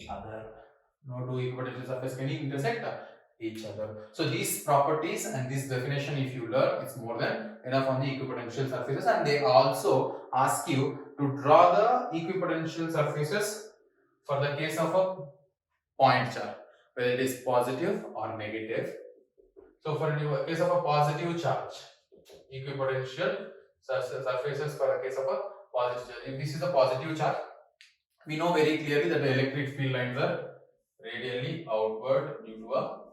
other. No two equipotential surfaces can intersect each other. So these properties and this definition, if you learn, it's more than enough on the equipotential surfaces. And they also ask you to draw the equipotential surfaces for the case of a point charge, whether it is positive or negative. So for the case of a positive charge, equipotential surfaces for the case of a positive charge. If this is a positive charge, we know very clearly that the electric field lines are radially outward due to a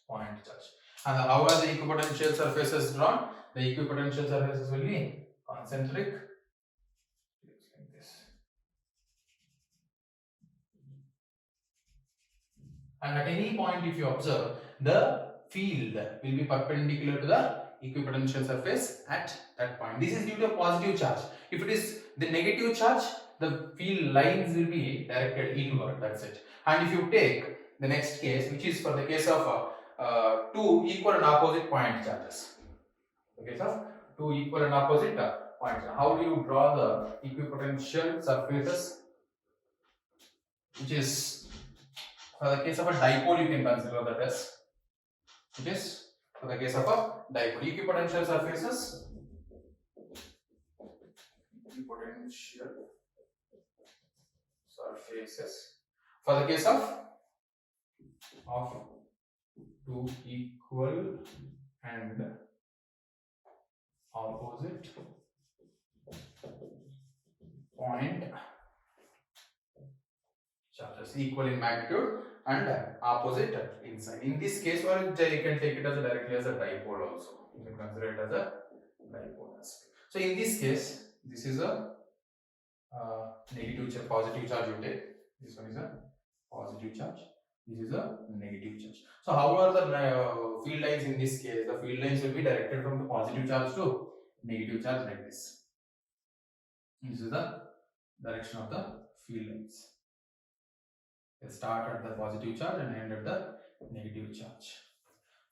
point charge. And how are the equipotential surfaces drawn? The equipotential surfaces will be concentric, like this. And at any point, if you observe, the field will be perpendicular to the equipotential surface at that point. This is due to a positive charge. If it is the negative charge, the field lines will be directed inward. That's it. And if you take the next case, which is for the case of two equal and opposite point charges. The case of two equal and opposite points. How do you draw the equipotential surfaces? Which is for the case of a dipole, you can consider that as. It is for the case of a dipole. Equipotential surfaces. For the case of two equal and opposite point charges, equal in magnitude and opposite in sign. In this case, or you can take it as directly as a dipole also. You can consider it as a dipole. So in this case, this is a negative charge, positive charge you take. This one is a positive charge. This is a negative charge. So how are the field lines in this case? The field lines will be directed from the positive charge to negative charge like this. This is the direction of the field lines. They start at the positive charge and end at the negative charge.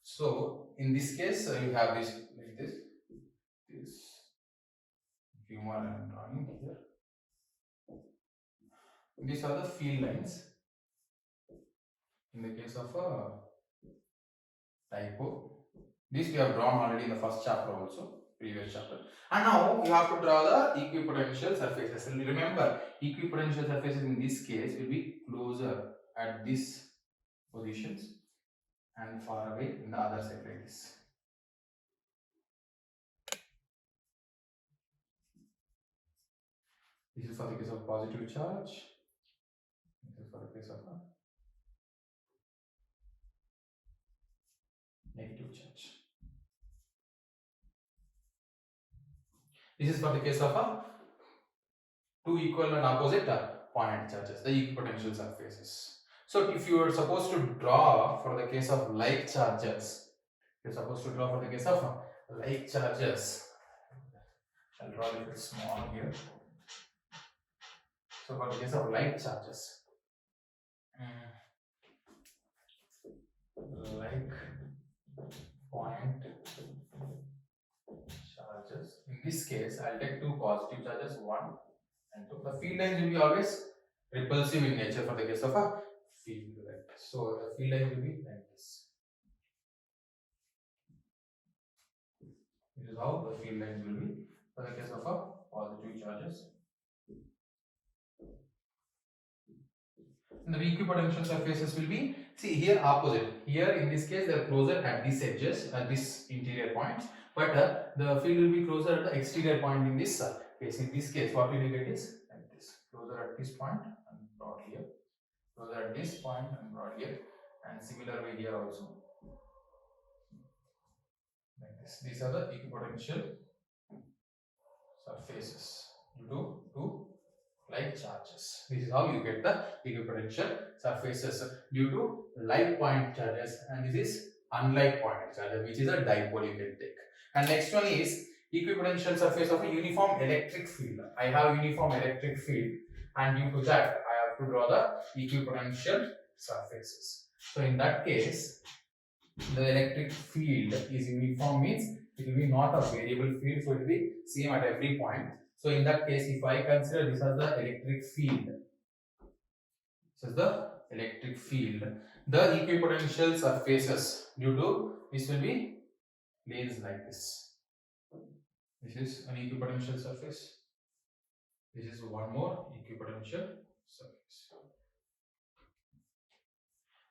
So in this case, you have this like this. Humor I am drawing here. These are the field lines in the case of a dipole. This we have drawn already in the first chapter also, previous chapter. And now you have to draw the equipotential surfaces. And remember, equipotential surfaces in this case will be closer at this positions and far away in the other side like this. This is for the case of positive charge. This is for the case of a negative charge. This is for the case of a two equal and opposite point charges, the equipotential surfaces. So if you are supposed to draw for the case of like charges, you're supposed to draw for the case of like charges. I'll draw a little small here. So for the case of like charges, like point charges. In this case, I'll take two positive charges, 1 and 2. The field lines will be always repulsive in nature for the case of a field. Right? So the field line will be like this. This is how the field lines will be for the case of a positive charges. And the equipotential surfaces will be, see here opposite. Here in this case they are closer at these edges, at this interior points, but the field will be closer at the exterior point in this case. In this case, what will you get is like this, closer at this point and brought here, closer at this point and brought here, and similar way here also. Like this. These are the equipotential surfaces due to two like charges. This is how you get the equipotential surfaces due to like point charges, and this is unlike point charges, which is a dipole you can take. And next one is equipotential surface of a uniform electric field. I have uniform electric field, and due to that I have to draw the equipotential surfaces. So in that case, the electric field is uniform, means it will be not a variable field, so it will be same at every point. So in that case, if I consider this as the electric field, this is the electric field, the equipotential surfaces due to this will be planes like this. This is an equipotential surface. This is one more equipotential surface.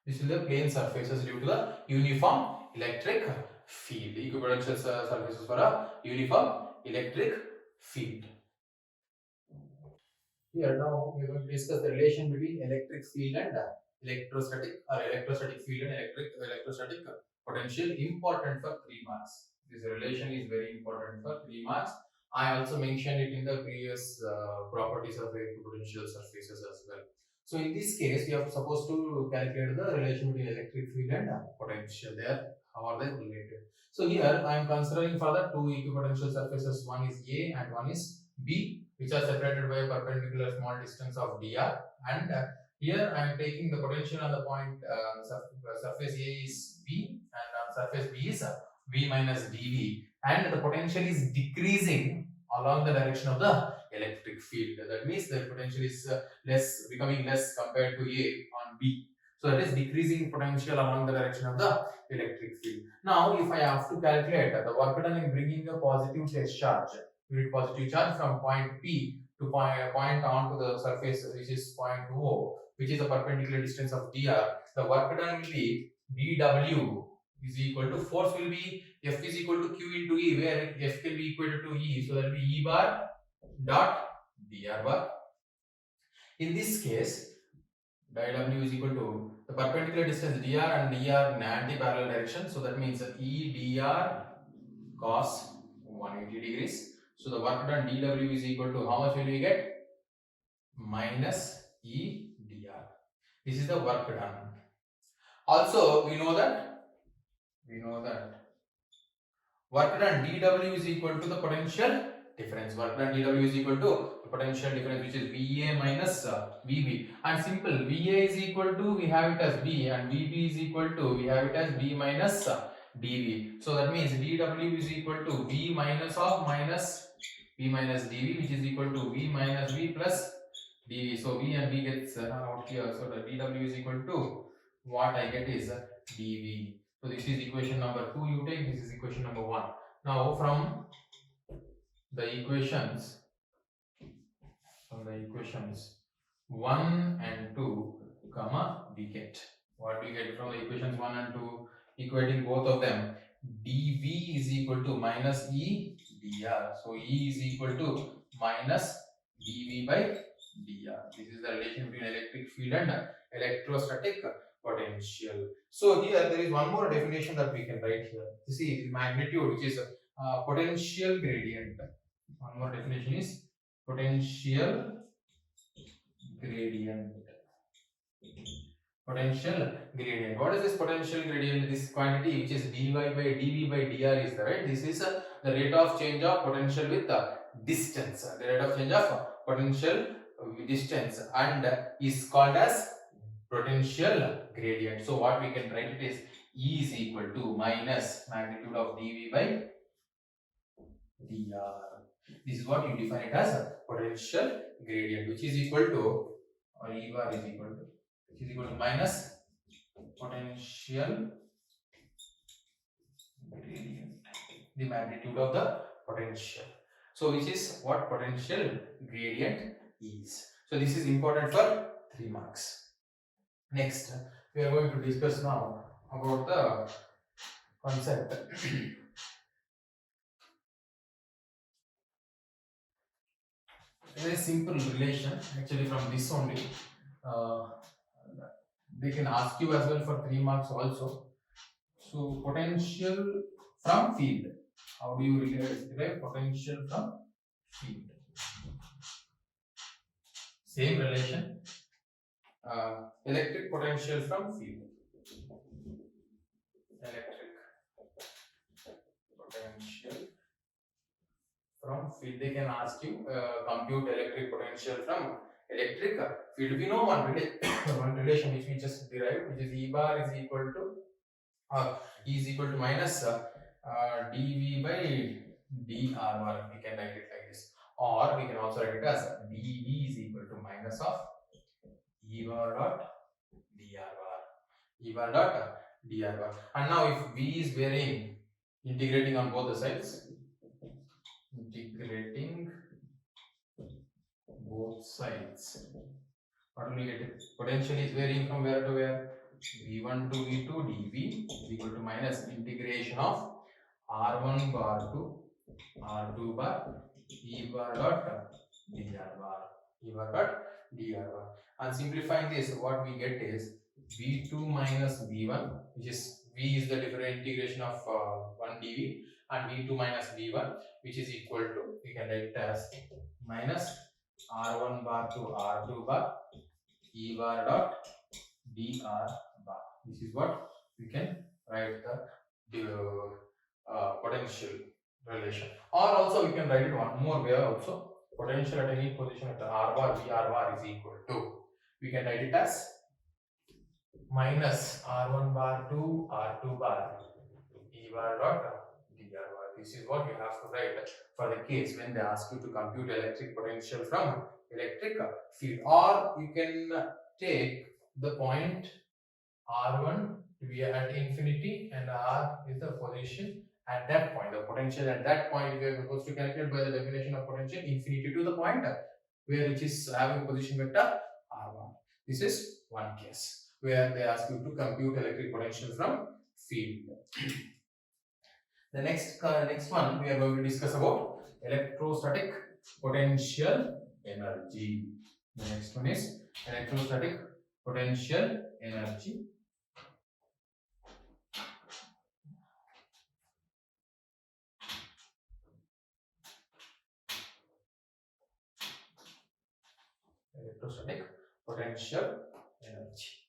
This is the plane surfaces due to the uniform electric field. Equipotential surfaces for a uniform electric field. Here now we are going to discuss the relation between electric field and electrostatic field and electrostatic potential, important for 3 marks. This relation is very important for 3 marks. I also mentioned it in the previous properties of equipotential surfaces as well. So in this case, we are supposed to calculate the relation between electric field and potential. How are they related? So here I am considering for the two equipotential surfaces. One is A and one is B, which are separated by a perpendicular small distance of dr. And here I am taking the potential on the point surface A is V, and on surface B is V minus dV, and the potential is decreasing along the direction of the electric field. That means the potential is becoming less compared to A on B. So that is decreasing potential along the direction of the electric field. Now, if I have to calculate the work done in bringing a positive charge, unit positive charge from point P to point on to the surface, which is point O, which is a perpendicular distance of dr, the work done will be dW is equal to, force will be F is equal to Q into E, where F can be equal to E, so that will be E bar dot dr bar. In this case, dW is equal to the perpendicular distance dr and dr in anti-parallel direction, so that means E dr cos 180 degrees. So the work done dW is equal to, how much will we get? Minus E dr. This is the work done. Also, we know that work done dW is equal to the potential difference. Work done dW is equal to the potential difference, which is VA minus VB. And simple, VA is equal to, we have it as V, and VB is equal to, we have it as V minus dV. So that means dW is equal to V minus of minus V minus dV, which is equal to V minus V plus dV. So V and V gets out here. So the dW is equal to, what I get is dV. So this is equation number 2 you take, this is equation number 1. Now from the equations 1 and 2, comma, we get. What we get from the equations 1 and 2, equating both of them, dV is equal to minus E dr. So E is equal to minus dV by dr. This is the relation between electric field and electrostatic potential. So here there is one more definition that we can write here. You see the magnitude, which is potential gradient. One more definition is potential gradient. Potential gradient. What is this potential gradient? This quantity which is dy by dV by dr is the right. This is the rate of change of potential with distance. The rate of change of potential with distance, and is called as potential gradient. So what we can write it is E is equal to minus magnitude of dV by dr. This is what you define it as a potential gradient, which is equal to, or E bar is equal to, which is equal to minus potential gradient, the magnitude of the potential. So which is what potential gradient is. So this is important for 3 marks. Next, we are going to discuss now about the concept. Very simple relation, actually from this only. They can ask you as well for 3 marks also. So potential from field. How do you derive potential from field? Same relation. Electric potential from field. Electric potential from field. They can ask you compute electric potential from electric field. We know one relation which we just derived, which is E bar is equal to E is equal to minus dV by dr bar. We can write it like this, or we can also write it as dV is equal to minus of E bar dot dr bar. E bar dot dr bar. And now if V is varying, integrating on both the sides, integrating both sides, what will we get? Potential is varying from where to where? V1 to V2 dV is equal to minus integration of R1 bar to R2 bar E bar dot dr bar. E bar dot dr bar. And simplifying this, what we get is V2 minus V1, which is V is the different integration of 1 dV, and V2 minus V1, which is equal to, we can write it as minus R1 bar to R2 bar E bar dot dr bar. This is what we can write the potential relation. Or also we can write it one more way also. Potential at any position at R bar VR bar is equal to, we can write it as minus R1 bar to R2 bar E bar dot dr bar. This is what you have to write for the case when they ask you to compute electric potential from electric field. Or you can take the point R1 to be at infinity and R is the position at that point. The potential at that point we are supposed to calculate by the definition of potential, infinity to the point where which is having position vector R1. This is one case where they ask you to compute electric potential from field. The next one we are going to discuss about electrostatic potential energy. The next one is electrostatic potential energy. Electrostatic potential energy.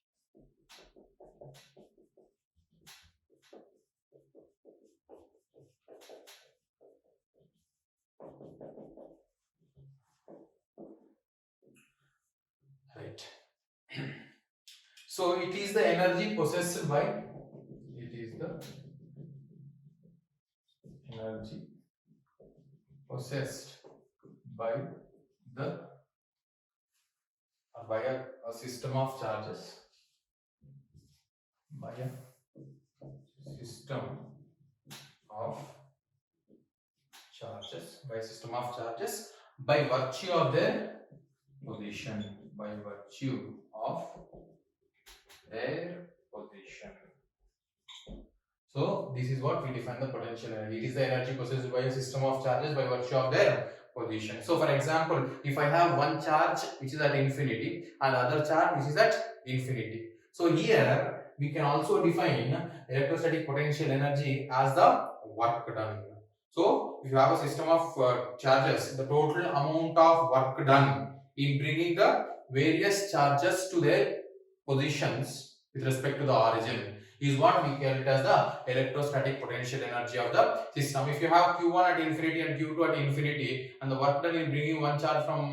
Right. So it is the energy possessed by, it is the energy possessed by the by a system of charges, by a system of charges, by system of charges by virtue of their position, by virtue of their position. So this is what we define the potential energy. It is the energy possessed by a system of charges by virtue of their position. So for example, if I have one charge which is at infinity and the other charge which is at infinity. So here we can also define electrostatic potential energy as the work done. So if you have a system of charges, the total amount of work done in bringing the various charges to their positions with respect to the origin is what we call it as the electrostatic potential energy of the system. If you have Q1 at infinity and Q2 at infinity, and the work done in bringing one charge from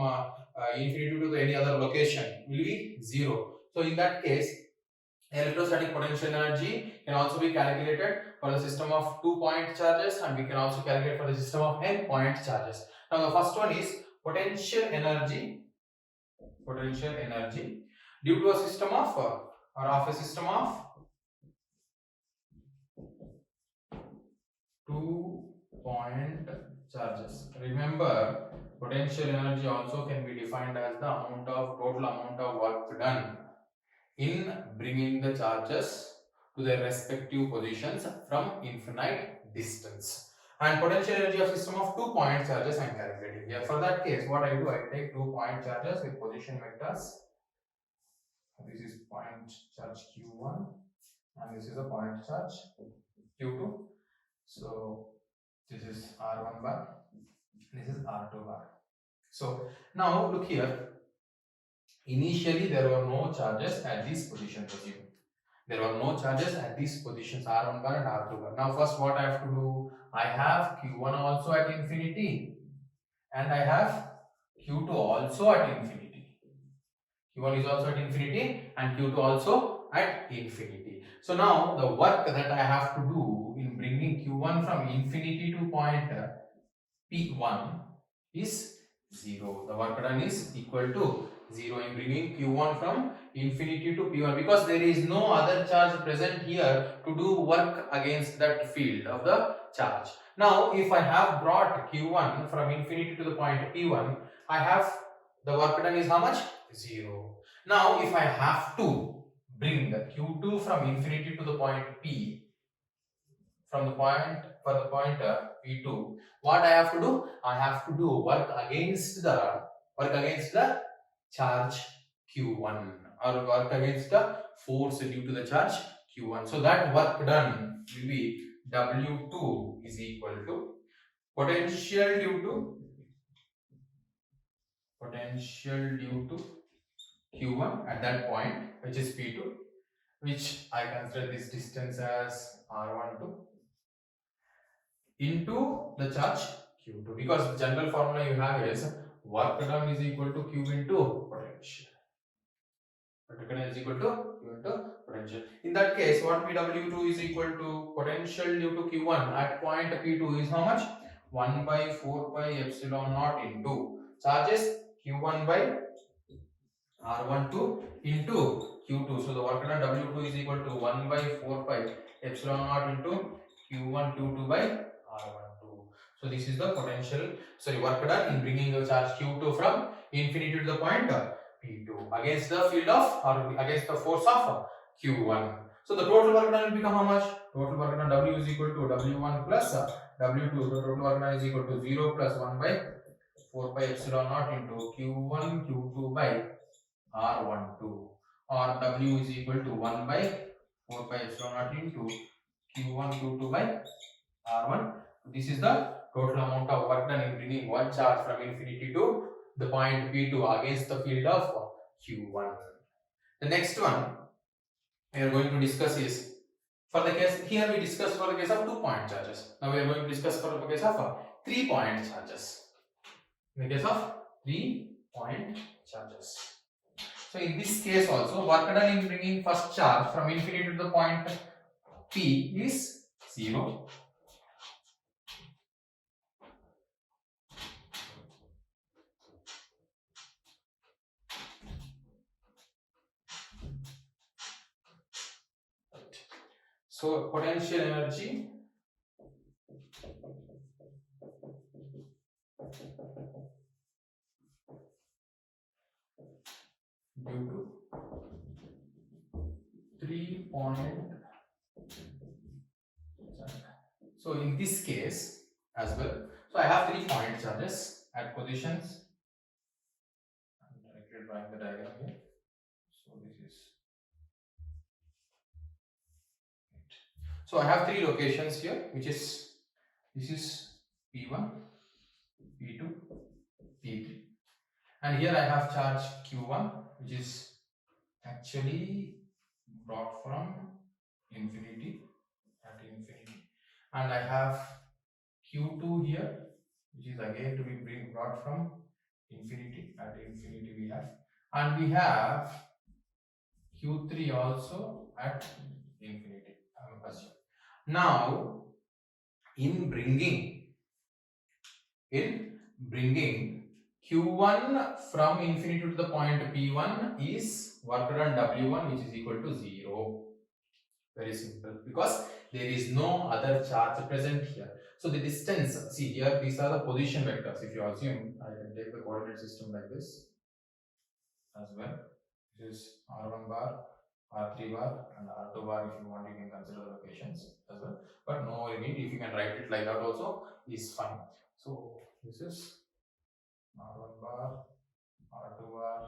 infinity to any other location will be 0. So in that case, electrostatic potential energy can also be calculated for the system of 2-point charges, and we can also calculate for the system of n-point charges. Now the first one is potential energy due to a system of or of a system of 2-point charges. Remember, potential energy also can be defined as the total amount of work done in bringing the charges to their respective positions from infinite distance. And potential energy of system of 2-point charges I am calculating here. For that case, what I do, I take 2-point charges with position vectors. This is point charge Q1 and this is a point charge Q2. So this is R1 bar, this is R2 bar. So now look here, initially there were no charges at these positions. There were no charges at these positions R1 bar and R2 bar. Now first what I have to do, I have Q1 also at infinity and I have Q2 also at infinity. Q1 is also at infinity and Q2 also at infinity. So now the work that I have to do in bringing Q1 from infinity to point P1 is 0. The work done is equal to 0 in bringing Q1 from infinity to P1, because there is no other charge present here to do work against that field of the charge. Now if I have brought Q1 from infinity to the point P1, I have the work done is how much? 0. Now if I have to bring the Q2 from infinity to the point P, from the point for the pointer P2, what I have to do? I have to do work against the charge Q1, or work against the force due to the charge Q1. So that work done will be W2 is equal to potential due to Q1 at that point, which is P2, which I consider this distance as R12, into the charge Q2, because the general formula you have is work done is equal to Q into potential. Work done is equal to Q into potential. In that case, what W2 is equal to potential due to Q1 at point P2 is how much? 1 by 4 pi epsilon naught into charges Q1 by R12 into Q2. So the work done W2 is equal to 1 by 4 pi epsilon naught into Q1 Q2 by R12. So this is the work done in bringing the charge Q2 from infinity to the point P2 against the field of, or against the force of Q1. So the total work done will become how much? Total work done W is equal to W1 plus W2. So total work done is equal to 0 plus 1 by 4 pi epsilon naught into Q1 Q2 by R12, or W is equal to 1 by 4 pi epsilon naught into Q1 Q2 by R1. This is the total amount of work done in bringing one charge from infinity to the point P2 against the field of Q1. The next one we are going to discuss is, for the case, here we discussed for the case of 2-point charges. Now we are going to discuss for the case of 3-point charges. In the case of 3-point charges. So in this case also, work done in bringing first charge from infinity to the point P is 0. So potential potential energy due to 3 point. So in this case as well, so I have 3 point charges at positions. I'm directly drawing the diagram here. So this is. So I have 3 locations here, which is this is P1, P2, P3, and here I have charge Q1, which is actually brought from infinity at infinity, and I have Q2 here, which is again to be brought from infinity at infinity we have, and we have Q3 also at infinity. Now in bringing Q1 from infinity to the point P1 is work done W1, which is equal to 0. Very simple, because there is no other charge present here. So the distance, see here, these are the position vectors. If you assume, I can take the coordinate system like this as well. This is R1 bar, R3 bar, and R2 bar. If you want, you can consider the locations as well. But no need, if you can write it like that also is fine. So this is R1 bar, R2 bar,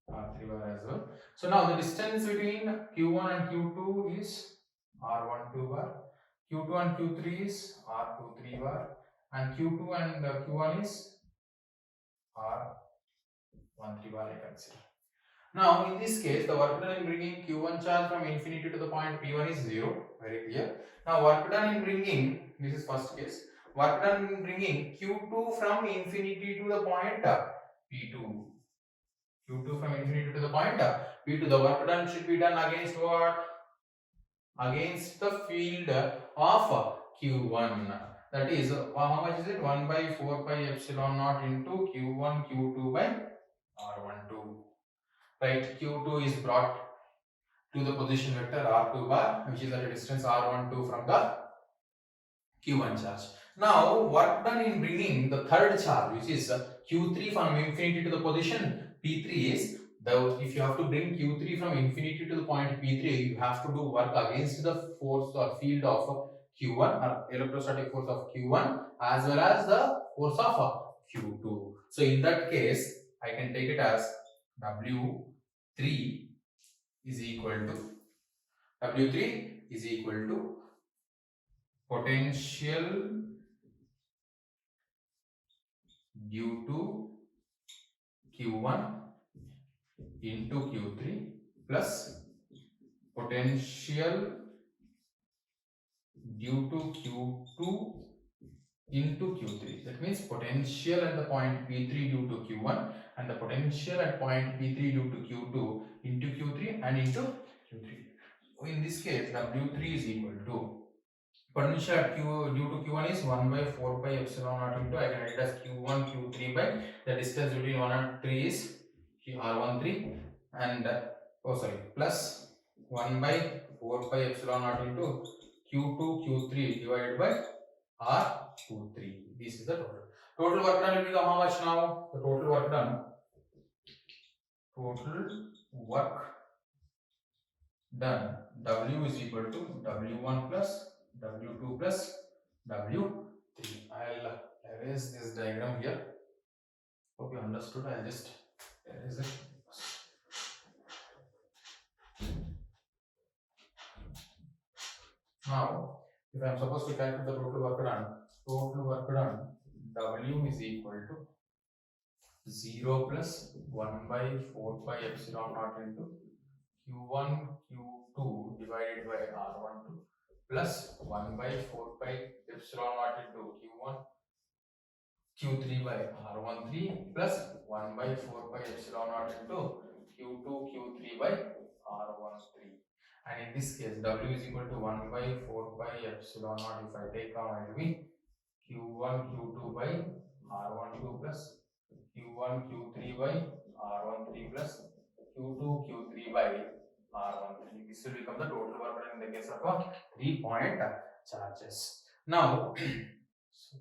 R3 bar as well. So now the distance between Q1 and Q2 is R12 bar, Q2 and Q3 is R23 bar, and Q2 and Q1 is R13 bar, I consider. Now in this case, the work done in bringing Q1 charge from infinity to the point P1 is 0, very clear. Now work done in bringing, this is first case, work done in bringing Q2 from infinity to the point P2. Q2 from infinity to the point P2. The work done should be done against what? Against the field of Q1. That is, how much is it? 1 by 4 pi epsilon naught into Q1 Q2 by R12. Right, Q2 is brought to the position vector R2 bar, which is at a distance R12 from the Q1 charge. Now, work done in bringing the third charge, which is Q3 from infinity to the position P3 is, if you have to bring Q3 from infinity to the point P3, you have to do work against the force or field of Q1 or electrostatic force of Q1 as well as the force of Q2. So, in that case, I can take it as W3 is equal to potential due to Q1 into Q3 plus potential due to Q2 into Q3. That means potential at the point P3 due to Q1 and the potential at point P3 due to Q2 into Q3 and into Q3. So in this case, W3 is equal to potential at Q due to Q1 is 1 by 4 pi epsilon naught into, I can write it as Q1 Q3 by the distance between 1 and 3 is R13 and plus 1 by 4 pi epsilon naught into Q2 Q3 divided by R23. This is the total. Total work done will become how much now? The total work done. W is equal to W1 plus W2 plus W3. I'll erase this diagram here. Hope you understood. I'll just erase it. Now, if I am supposed to calculate the total work done, W is equal to 0 plus 1 by 4 pi epsilon naught into Q1 Q2 divided by R12 plus 1 by 4 pi epsilon naught into Q1 Q3 by R13 plus 1 by 4 pi epsilon naught into Q2 Q3 by R13. And in this case, W is equal to 1 by 4 pi epsilon naught. If I take out, it will be Q1 Q2 by R12 plus Q1 Q3 by R13 plus Q2 Q3 by R13. This will become the total work done in the case of a 3-point charges. Now, so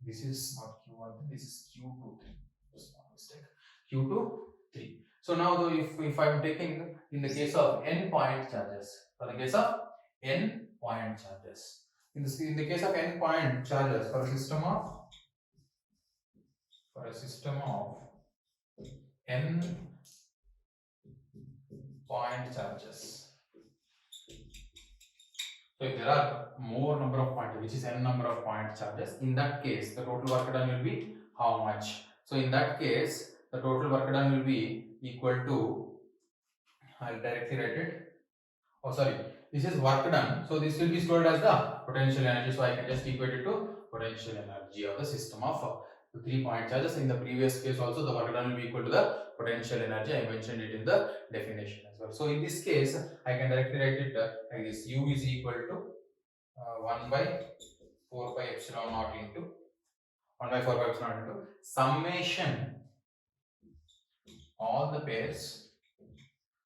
this is not Q1, this is Q23. Small mistake. Q23. So now, though, if I'm taking in the case of n-point charges, for the case of n-point charges, in the case of n-point charges for a system of n-point charges. So if there are more number of points, which is n number of point charges, in that case the total work done will be how much? So in that case the total work done will be equal to, I'll directly write it. Oh sorry, this is work done. So this will be stored as the potential energy. So I can just equate it to potential energy of the system of the 3-point charges. In the previous case also the work done will be equal to the potential energy. I mentioned it in the definition as well. So in this case I can directly write it like this: U is equal to 1 by 4 pi epsilon naught into 1 by 4 pi epsilon naught into summation all the pairs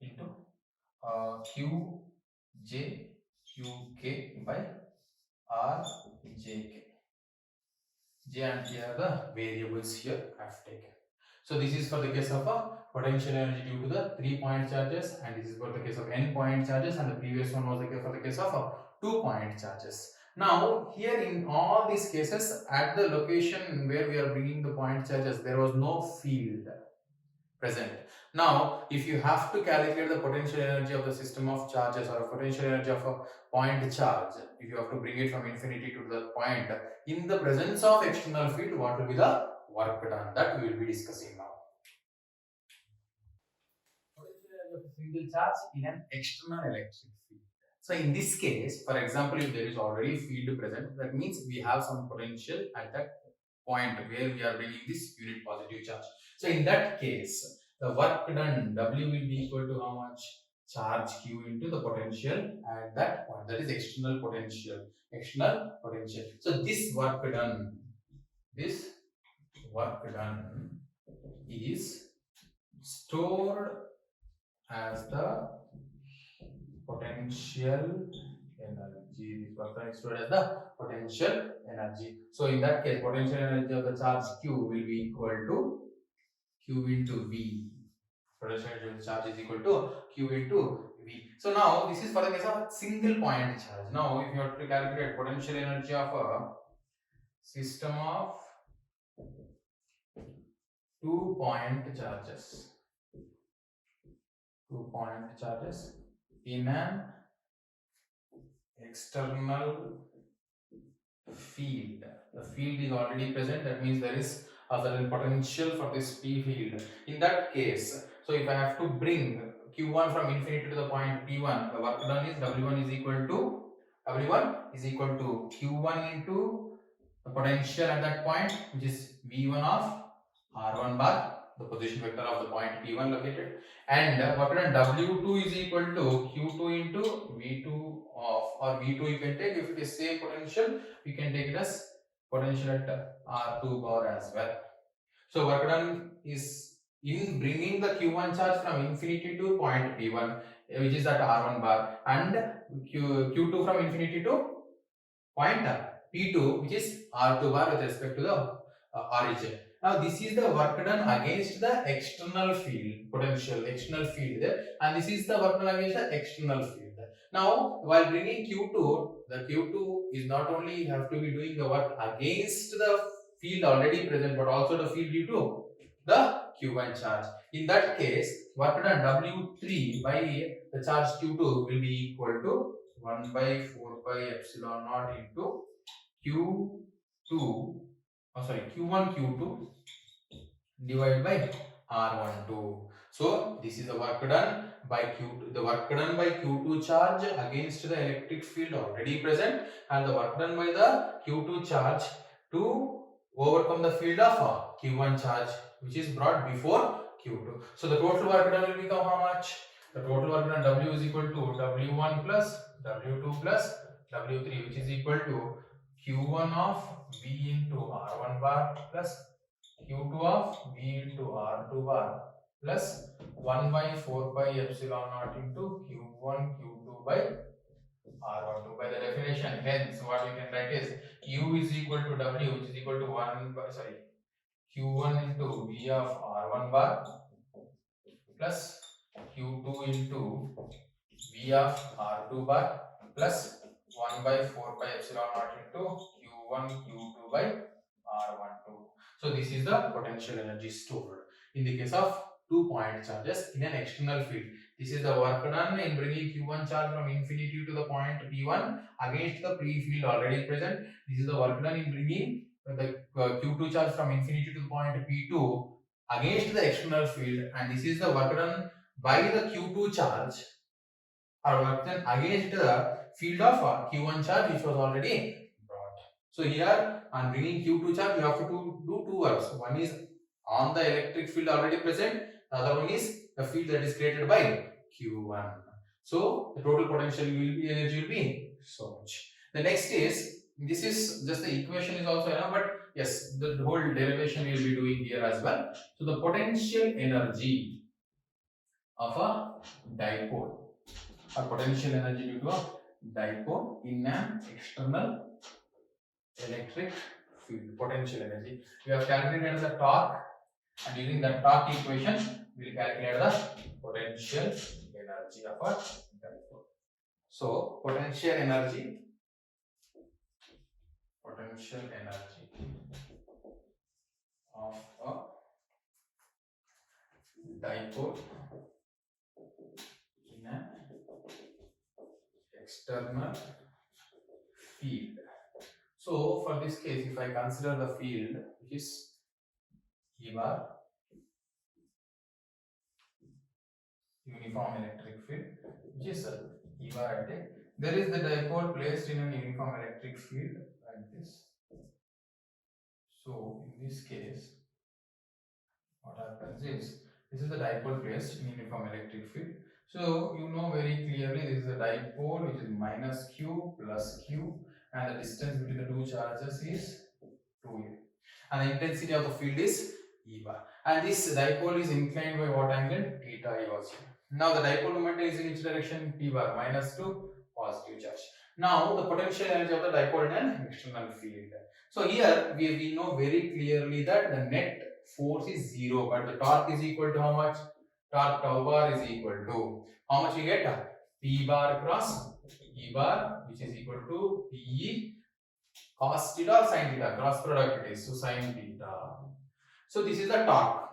into Q J Q K by R J K. J and K are the variables here I have taken. So this is for the case of a potential energy due to the 3-point charges, and this is for the case of n-point charges, and the previous one was for the case of 2-point charges. Now here in all these cases, at the location where we are bringing the point charges, there was no field present. Now if you have to calculate the potential energy of the system of charges or potential energy of a point charge, if you have to bring it from infinity to the point in the presence of external field, what will be the work done? That we will be discussing now. Potential energy of a single charge in an external electric field. So in this case, for example, if there is already field present, that means we have some potential at that point where we are bringing this unit positive charge. So in that case, the work done W will be equal to how much? Charge Q into the potential at that point. That is external potential. External potential. So this work done is stored as the potential energy. This work done is stored as the potential energy. So in that case, potential energy of the charge Q will be equal to Q into V. Potential energy of the charge is equal to Q into V. So now this is for the case of single point charge. Now if you have to calculate potential energy of a system of 2-point charges. 2-point charges in an external field. The field is already present, that means there is a certain potential for this P field. In that case, so if I have to bring Q1 from infinity to the point P1, the work done is W1 is equal to Q1 into the potential at that point, which is V1 of R1 bar, the position vector of the point P1 located, and work done W2 is equal to Q2 into V2 of, or V2 you can take, if it is same potential, you can take it as potential at R2 bar as well. So work done is in bringing the Q1 charge from infinity to point P1, which is at R1 bar, and Q2 from infinity to point P2, which is R2 bar with respect to the origin. Now this is the work done against the external field, potential external field there, and this is the work done against the external field. Now while bringing Q2, the Q2 is not only have to be doing the work against the field already present, but also the field due to the Q1 charge. In that case, work done W3 by the charge Q2 will be equal to 1 by 4 pi epsilon naught into Q1 Q2 divided by R12. So this is the work done by Q2. The work done by Q2 charge against the electric field already present, and the work done by the Q2 charge to overcome the field of Q1 charge, which is brought before Q2. So the total work done will become how much? The total work done W is equal to W1 plus W2 plus W3, which is equal to Q1 of V into R1 bar plus Q2 of V into R2 bar plus 1 by 4 pi epsilon naught into Q1 Q2 by R12 by the definition. Hence, what we can write is U is equal to W, which is equal to 1 by, Q1 into V of R1 bar plus Q2 into V of R2 bar plus 1 by 4 pi epsilon naught into Q1 Q2 by R12. So this is the potential energy stored in the case of 2-point charges in an external field. This is the work done in bringing Q1 charge from infinity to the point P1 against the free field already present. This is the work done in bringing the Q2 charge from infinity to the point P2 against the external field, and this is the work done by the Q2 charge or work done against the field of Q1 charge which was already brought. So here on bringing Q2 charge you have to do two works. One is on the electric field already present, the other one is the field that is created by Q1. So the total potential energy will be so much. The next is, this is just the equation is also enough, but yes, the whole derivation we will be doing here as well. So the potential energy of a dipole, or potential energy due to a dipole in an external electric field, potential energy. We have calculated the torque, and using the torque equation, we will calculate the potential energy of a dipole. So potential energy of a dipole in an external field. So for this case, if I consider the field which is E bar, uniform electric field, which is E bar I take, there is the dipole placed in an uniform electric field like this. So in this case, what happens is, this is the dipole placed in uniform electric field. So you know very clearly this is a dipole which is minus Q plus Q, and the distance between the two charges is 2a, and the intensity of the field is E bar, and this dipole is inclined by what angle? Theta I was here. Now the dipole moment is in which direction? P bar, minus to positive charge. Now the potential energy of the dipole in an external field. So here we know very clearly that the net force is 0, but the torque is equal to how much? Torque tau bar is equal to how much we get? P bar cross E bar, which is equal to Pe cos theta or sin theta, cross product it is, so sin theta. So this is the torque.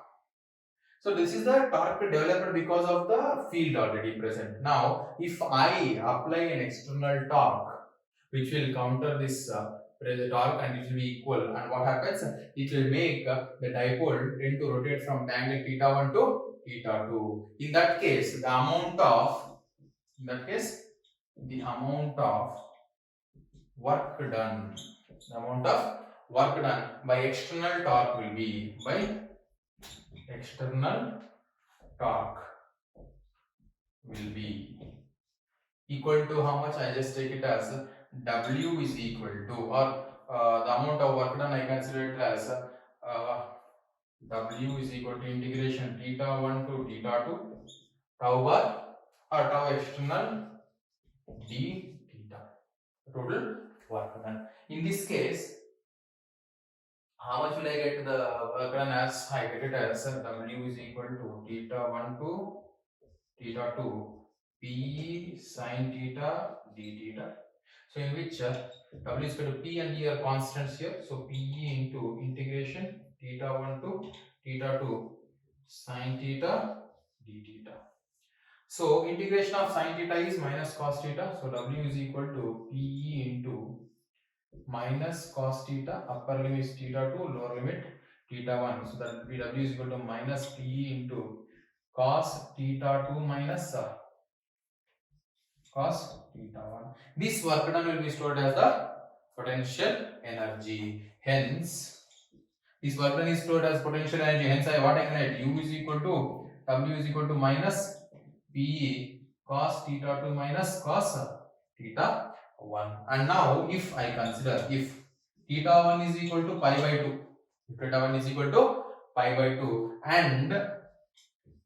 So this is the torque developed because of the field already present. Now, if I apply an external torque, which will counter this torque, and it will be equal, and what happens? It will make the dipole tend to rotate from angle theta 1 to theta 2. In that case, the amount of work done, by external torque will be equal to how much? I just take it as W is equal to, or the amount of work done I consider it as W is equal to integration theta 1 to theta 2 tau bar or tau external d theta, total work done. In this case, how much will I get the work done as? I get it as W is equal to theta 1 to theta 2 P sin theta d theta. So in which W is equal to P and E are constants here. So PE into integration theta 1 to theta 2 sin theta d theta. So integration of sin theta is minus cos theta. So W is equal to PE into minus cos theta, upper limit is theta 2, lower limit theta 1. So that will be W is equal to minus PE into cos theta 2 minus cos theta 1. This work done will be stored as the potential energy. Hence, this work done is stored as potential energy. Hence, what I can write? U is equal to W is equal to minus PE cos theta 2 minus cos theta 1. And now, if I consider if theta 1 is equal to pi by 2, if theta 1 is equal to pi by 2, and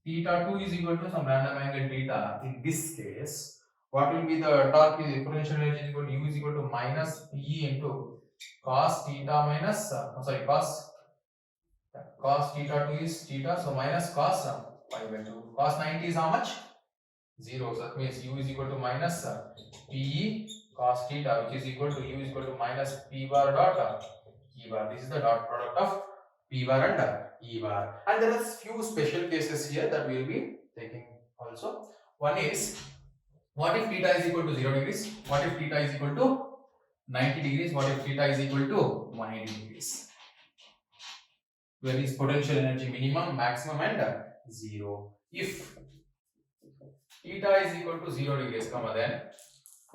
theta 2 is equal to some random angle theta. In this case, what will be the torque? Is potential energy is equal to U is equal to minus P into cos theta minus cos theta 2 is theta, so minus cos pi by 2. Cos 90 is how much? 0. So that means U is equal to minus Pe cos theta, which is equal to U is equal to minus P bar dot E bar. This is the dot product of P bar and E bar. And there are few special cases here that we will be taking also. One is, what if theta is equal to 0 degrees? What if theta is equal to 90 degrees? What if theta is equal to 180 degrees? Where is potential energy minimum, maximum and 0? If theta is equal to 0 degrees, then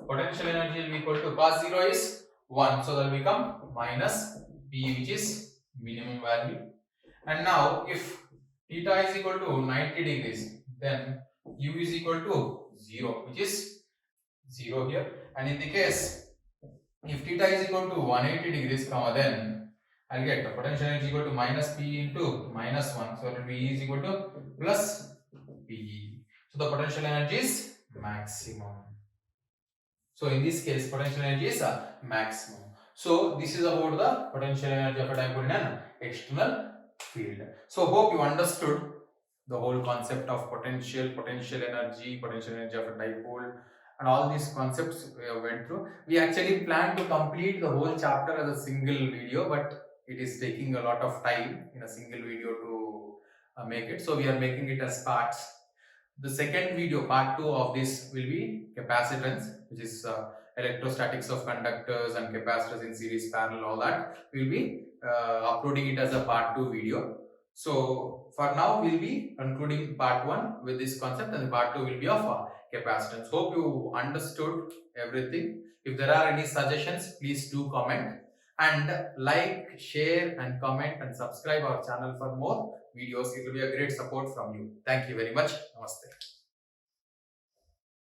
potential energy will be equal to cos 0 is 1. So that will become minus P, which is minimum value. And now if theta is equal to 90 degrees, then U is equal to 0, which is 0 here. And in the case, if theta is equal to 180 degrees, then I'll get the potential energy equal to minus P into minus 1. So it will be E is equal to plus Pe. So the potential energy is maximum. So in this case, potential energy is maximum. So this is about the potential energy of a dipole in an external field. So hope you understood the whole concept of potential energy of a dipole, and all these concepts we went through. We actually planned to complete the whole chapter as a single video, but it is taking a lot of time in a single video to make it. So we are making it as parts. The second video, part 2 of this, will be capacitance, which is electrostatics of conductors and capacitors in series, parallel, all that. We will be uploading it as a part 2 video. So for now, we will be concluding part 1 with this concept, and the part 2 will be of capacitance. Hope you understood everything. If there are any suggestions, please do comment, and like, share and comment and subscribe our channel for more videos. It will be a great support from you. Thank you very much. Namaste.